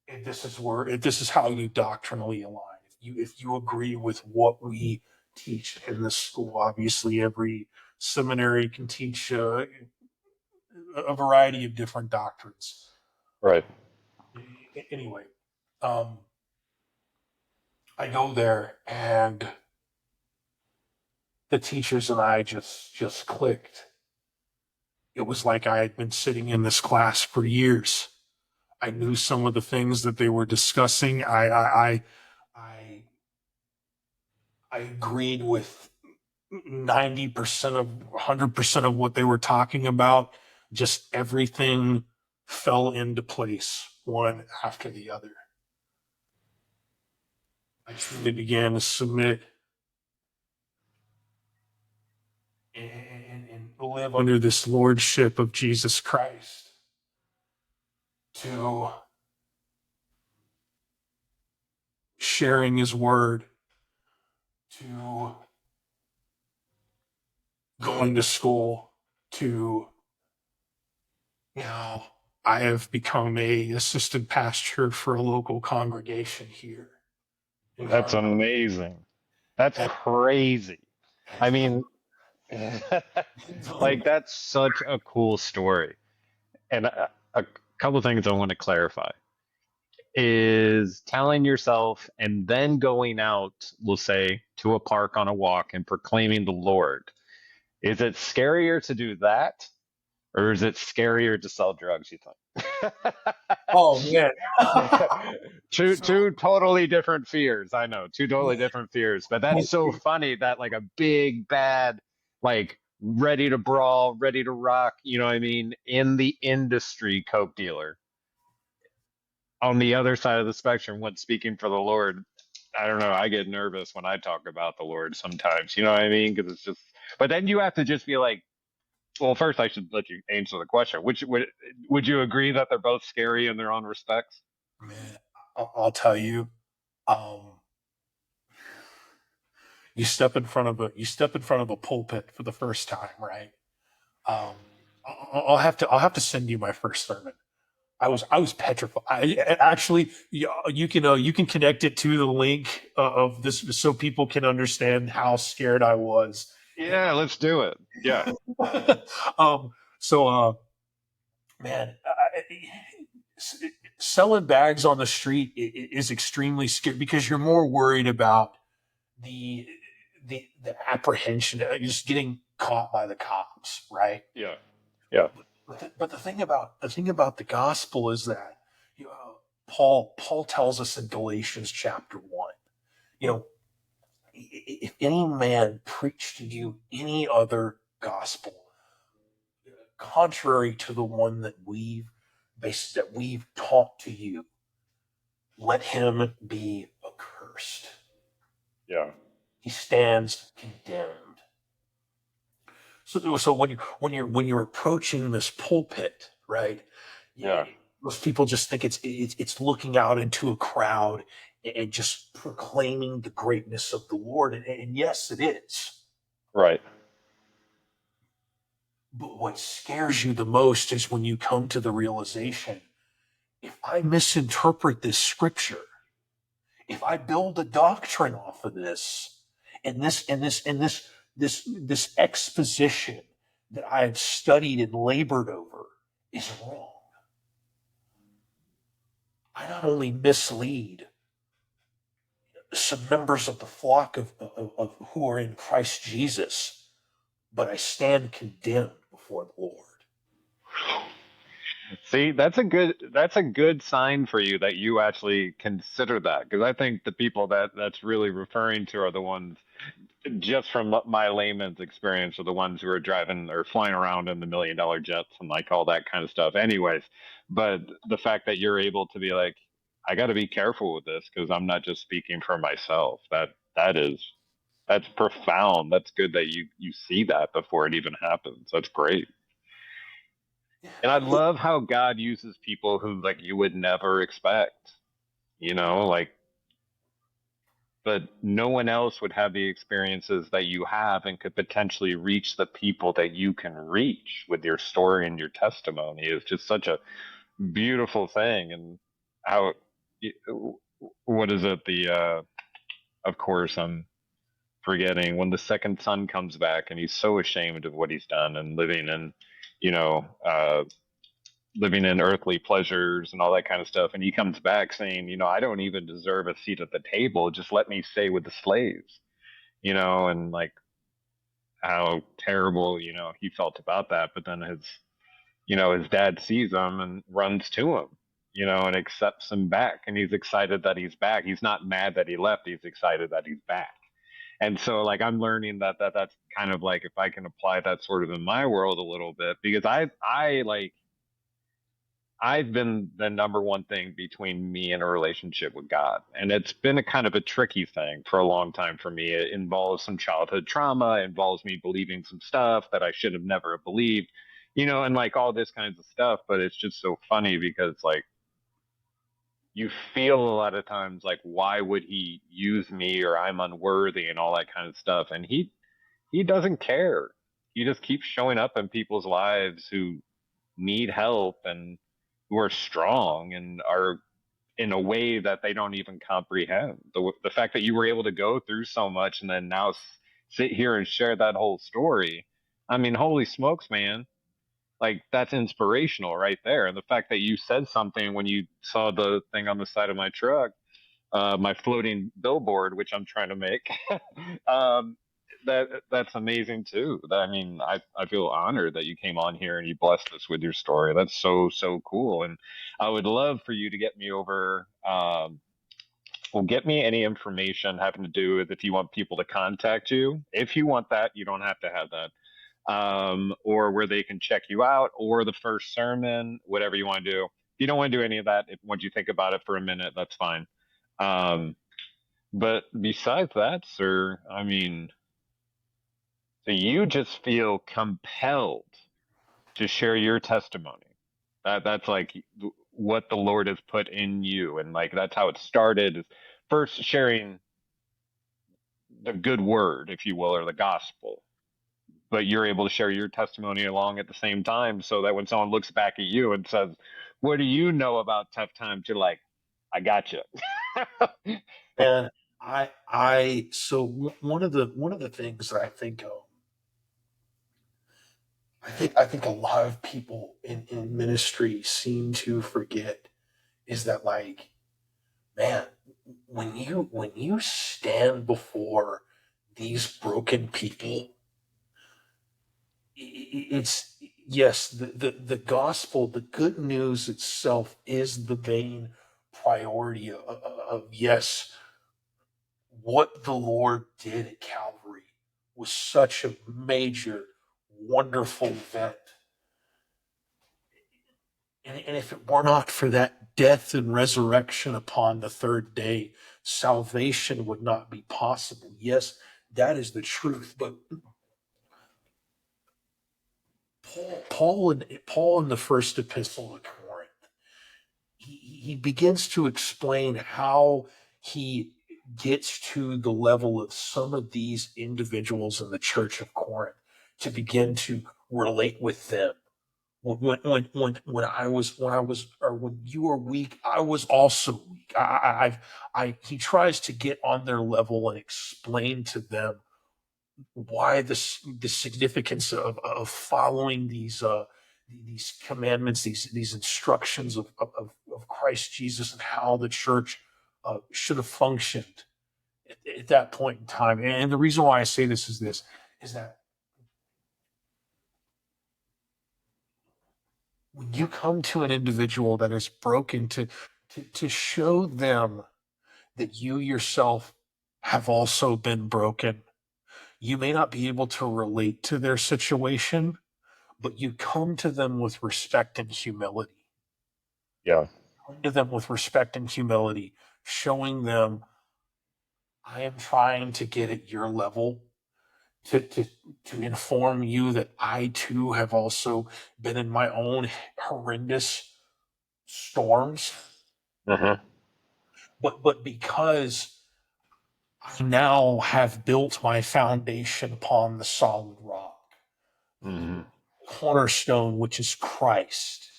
if this is how you doctrinally align. If you agree with what we teach in this school. Obviously, every seminary can teach a variety of different doctrines. Right. Anyway, um, I go there and the teachers and I just clicked. It was like I had been sitting in this class for years. I knew some of the things that they were discussing. I agreed with 90% of 100% of what they were talking about. Just everything fell into place one after the other. I truly began to submit and live under this lordship of Jesus Christ to sharing his word, to going to school, to now I have become a assistant pastor for a local congregation here. That's amazing. That's crazy. I mean, like, that's such a cool story. And a couple of things I want to clarify is telling yourself and then going out, we'll say, to a park on a walk and proclaiming the Lord. Is it scarier to do that, or is it scarier to sell drugs, you think? Oh man. Two totally different fears. I know, two totally different fears. But that's so funny that like a big bad, like ready to brawl, ready to rock, you know what I mean, in the industry coke dealer on the other side of the spectrum when speaking for the Lord. I don't know. I get nervous when I talk about the Lord sometimes. You know what I mean? Because it's just. But then you have to just be like, well, first I should let you answer the question. Which would you agree that they're both scary in their own respects? Man, I'll tell you, um, you step in front of a pulpit for the first time, right? Um, I'll have to send you my first sermon. I was petrified. Actually, you can connect it to the link of this so people can understand how scared I was. Yeah, let's do it. Yeah. um, so man, selling bags on the street is extremely scary because you're more worried about the the apprehension, just getting caught by the cops, right? Yeah. Yeah. But the thing about the gospel is that you know, Paul tells us in Galatians chapter 1, you know, if any man preach to you any other gospel contrary to the one that we've taught to you, let him be accursed. Yeah. He stands condemned. So when you're approaching this pulpit, right? Yeah. Most people just think it's looking out into a crowd and just proclaiming the greatness of the Lord, and yes, it is. Right. But what scares you the most is when you come to the realization: if I misinterpret this scripture, if I build a doctrine off of this, and this exposition that I have studied and labored over is wrong, I not only mislead some members of the flock of who are in Christ Jesus, but I stand condemned before the Lord. See, that's a good sign for you that you actually consider that, because I think the people that's really referring to are the ones, just from my layman's experience, are the ones who are driving or flying around in the $1 million jets and like all that kind of stuff. Anyways, but the fact that you're able to be like, I got to be careful with this because I'm not just speaking for myself. That's profound. That's good that you see that before it even happens. That's great. And I love how God uses people who like you would never expect, like, but no one else would have the experiences that you have and could potentially reach the people that you can reach with your story and your testimony. Is just such a beautiful thing. And how, what is it? Of course, I'm forgetting when the second son comes back and he's so ashamed of what he's done and you know, uh, living in earthly pleasures and all that kind of stuff. And he comes back saying, I don't even deserve a seat at the table. Just let me stay with the slaves, and like how terrible, he felt about that. But then his dad sees him and runs to him, and accepts him back. And he's excited that he's back. He's not mad that he left. He's excited that he's back. And so like I'm learning that's kind of like if I can apply that sort of in my world a little bit, because I've been the number one thing between me and a relationship with God. And it's been a kind of a tricky thing for a long time for me. It involves some childhood trauma, it involves me believing some stuff that I should have never believed, and like all this kinds of stuff. But it's just so funny because like you feel a lot of times like, why would he use me, or I'm unworthy and all that kind of stuff. And he doesn't care. He just keeps showing up in people's lives who need help and who are strong and are in a way that they don't even comprehend. The fact that you were able to go through so much and then now sit here and share that whole story. I mean, holy smokes, man. Like that's inspirational right there. And the fact that you said something when you saw the thing on the side of my truck, my floating billboard, which I'm trying to make, um, that's amazing too. I mean, I feel honored that you came on here and you blessed us with your story. That's so cool. And I would love for you to get me over. Well, get me any information having to do with if you want people to contact you. If you want that, you don't have to have that. Or where they can check you out, or the first sermon, whatever you want to do. If you don't want to do any of that, once you think about it for a minute, that's fine. Um, but besides that, sir, I mean, so you just feel compelled to share your testimony. That's like what the Lord has put in you, and like that's how it started. Is first sharing the good word, if you will, or the gospel, but you're able to share your testimony along at the same time, so that when someone looks back at you and says, what do you know about tough times? You're like, I got you. And one of the things that I think a lot of people in ministry seem to forget is that, like, man, when you stand before these broken people, it's, yes, the gospel, the good news itself is the main priority of, yes, what the Lord did at Calvary was such a major, wonderful event. And if it were not for that death and resurrection upon the third day, salvation would not be possible. Yes, that is the truth. But Paul in the first epistle to Corinth, he begins to explain how he gets to the level of some of these individuals in the church of Corinth to begin to relate with them. When you were weak, I was also weak. He tries to get on their level and explain to them why the significance of following these commandments, these instructions of Christ Jesus, and how the church should have functioned at that point in time. And the reason why I say this is that when you come to an individual that is broken, to show them that you yourself have also been broken. You may not be able to relate to their situation, but you come to them with respect and humility. Yeah. Come to them with respect and humility, showing them, I am trying to get at your level, to inform you that I too have also been in my own horrendous storms, Uh-huh. but because I now have built my foundation upon the solid rock, Hmm. cornerstone, which is Christ.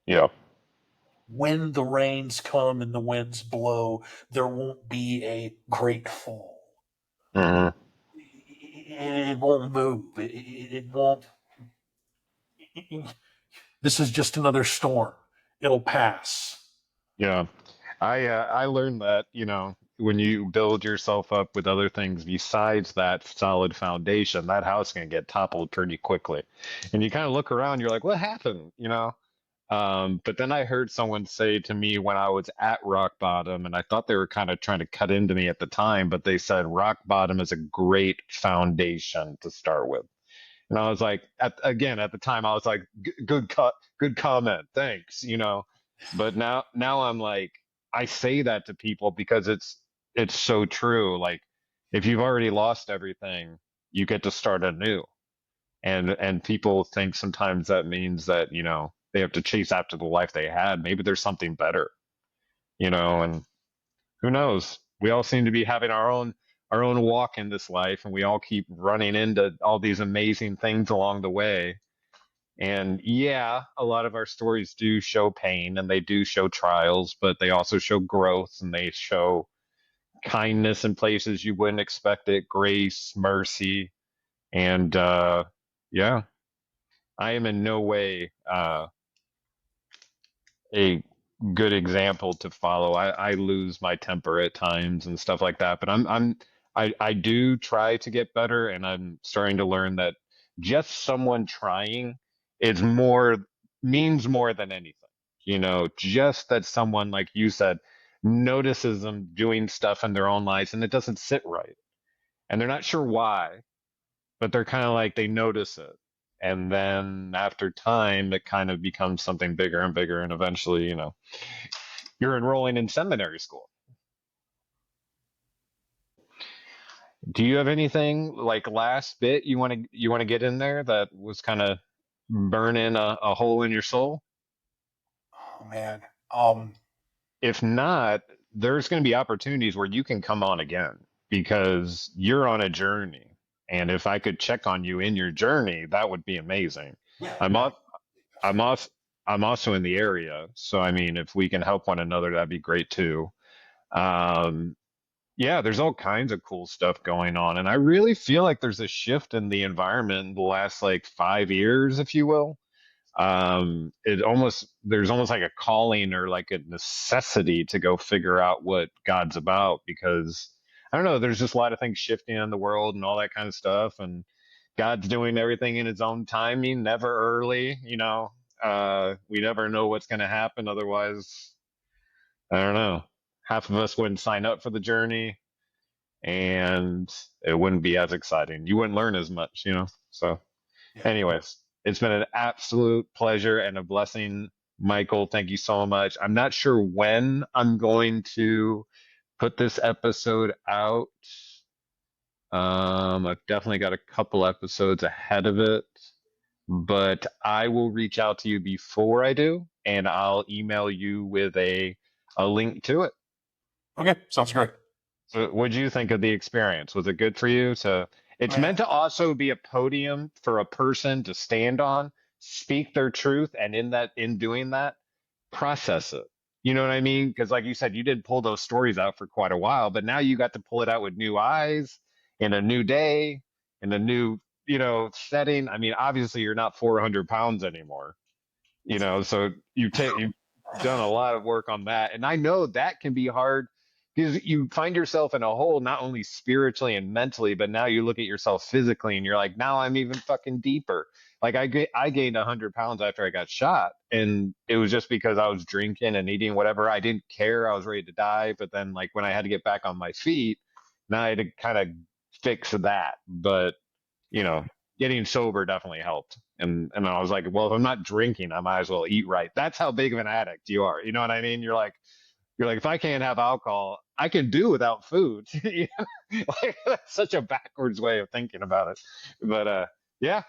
Yeah. When the rains come and the winds blow, there won't be a great fall. Hmm. It won't move. It won't. This is just another storm. It'll pass. Yeah. I learned that, when you build yourself up with other things besides that solid foundation, that house can get toppled pretty quickly. And you kind of look around, you're like, what happened? But then I heard someone say to me when I was at rock bottom, and I thought they were kind of trying to cut into me at the time, but they said rock bottom is a great foundation to start with. And I was like, again, at the time, I was like, good comment, thanks. But now I'm like, I say that to people because it's so true. Like, if you've already lost everything, you get to start anew. And people think sometimes that means that, they have to chase after the life they had. Maybe there's something better, and who knows? We all seem to be having our own walk in this life, and we all keep running into all these amazing things along the way. And yeah, a lot of our stories do show pain and they do show trials, but they also show growth and they show kindness in places you wouldn't expect it, grace, mercy, and yeah, I am in no way a good example to follow. I lose my temper at times and stuff like that, but I do try to get better, and I'm starting to learn that just someone trying is more means more than anything. Just that someone, like you said, notices them doing stuff in their own lives and it doesn't sit right. And they're not sure why, but they're kind of like they notice it. And then after time, it kind of becomes something bigger and bigger. And eventually, you're enrolling in seminary school. Do you have anything like last bit you want to get in there that was kind of burning a hole in your soul? Oh man. Um. If not, there's going to be opportunities where you can come on again because you're on a journey. And if I could check on you in your journey, that would be amazing. Yeah. I'm Yeah. off, I'm off, I'm also in the area. So, I mean, if we can help one another, that'd be great too. Um, yeah, there's all kinds of cool stuff going on. And I really feel like there's a shift in the environment in the last like 5 years, if you will. It almost, there's almost like a calling or like a necessity to go figure out what God's about because I don't know, there's just a lot of things shifting in the world and all that kind of stuff. And God's doing everything in his own timing, never early, you know. We never know what's going to happen. Otherwise, I don't know. Half of us wouldn't sign up for the journey and it wouldn't be as exciting. You wouldn't learn as much, you know? So, Yeah. anyways, it's been an absolute pleasure and a blessing, Michael. Thank you so much. I'm not sure when I'm going to put this episode out. I've definitely got a couple episodes ahead of it, but I will reach out to you before I do, and I'll email you with a link to it. Okay, sounds great. So what'd you think of the experience? Was it good for you to, it's Man, meant to also be a podium for a person to stand on, speak their truth, and in doing that, process it. You know what I mean? Because like you said, you did pull those stories out for quite a while, but now you got to pull it out with new eyes in a new day, in a new, setting. I mean, obviously you're not 400 pounds anymore, so you've done a lot of work on that. And I know that can be hard because you find yourself in a hole, not only spiritually and mentally, but now you look at yourself physically and you're like, now I'm even fucking deeper. Like I gained 100 pounds after I got shot, and it was just because I was drinking and eating whatever. I didn't care. I was ready to die. But then, like, when I had to get back on my feet, now I had to kind of fix that. But you know, getting sober definitely helped. And I was like, well, if I'm not drinking, I might as well eat right. That's how big of an addict you are. You know what I mean? You're like, if I can't have alcohol, I can do without food. You know? Like, that's such a backwards way of thinking about it. But yeah,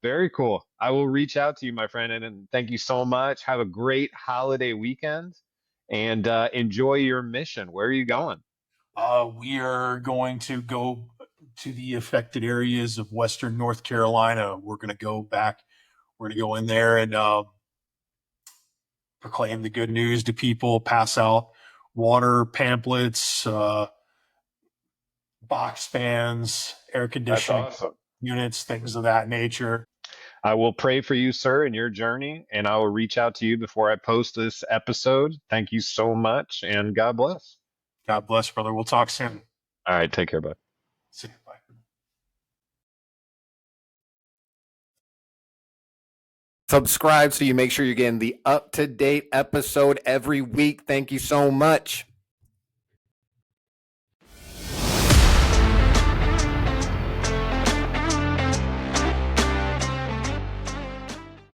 very cool. I will reach out to you, my friend, and thank you so much. Have a great holiday weekend and enjoy your mission. Where are you going? we are going to go to the affected areas of Western North Carolina. We're going to go back. We're going to go in there and proclaim the good news to people, pass out water pamphlets, box fans, air That's conditioning awesome. units, things of that nature. I will pray for you, sir, in your journey, and I will reach out to you before I post this episode. Thank you so much, and God bless. God bless, brother. We'll talk soon. All right, take care, bud. See you. Bye. Subscribe so you make sure you're getting the up-to-date episode every week. Thank you so much.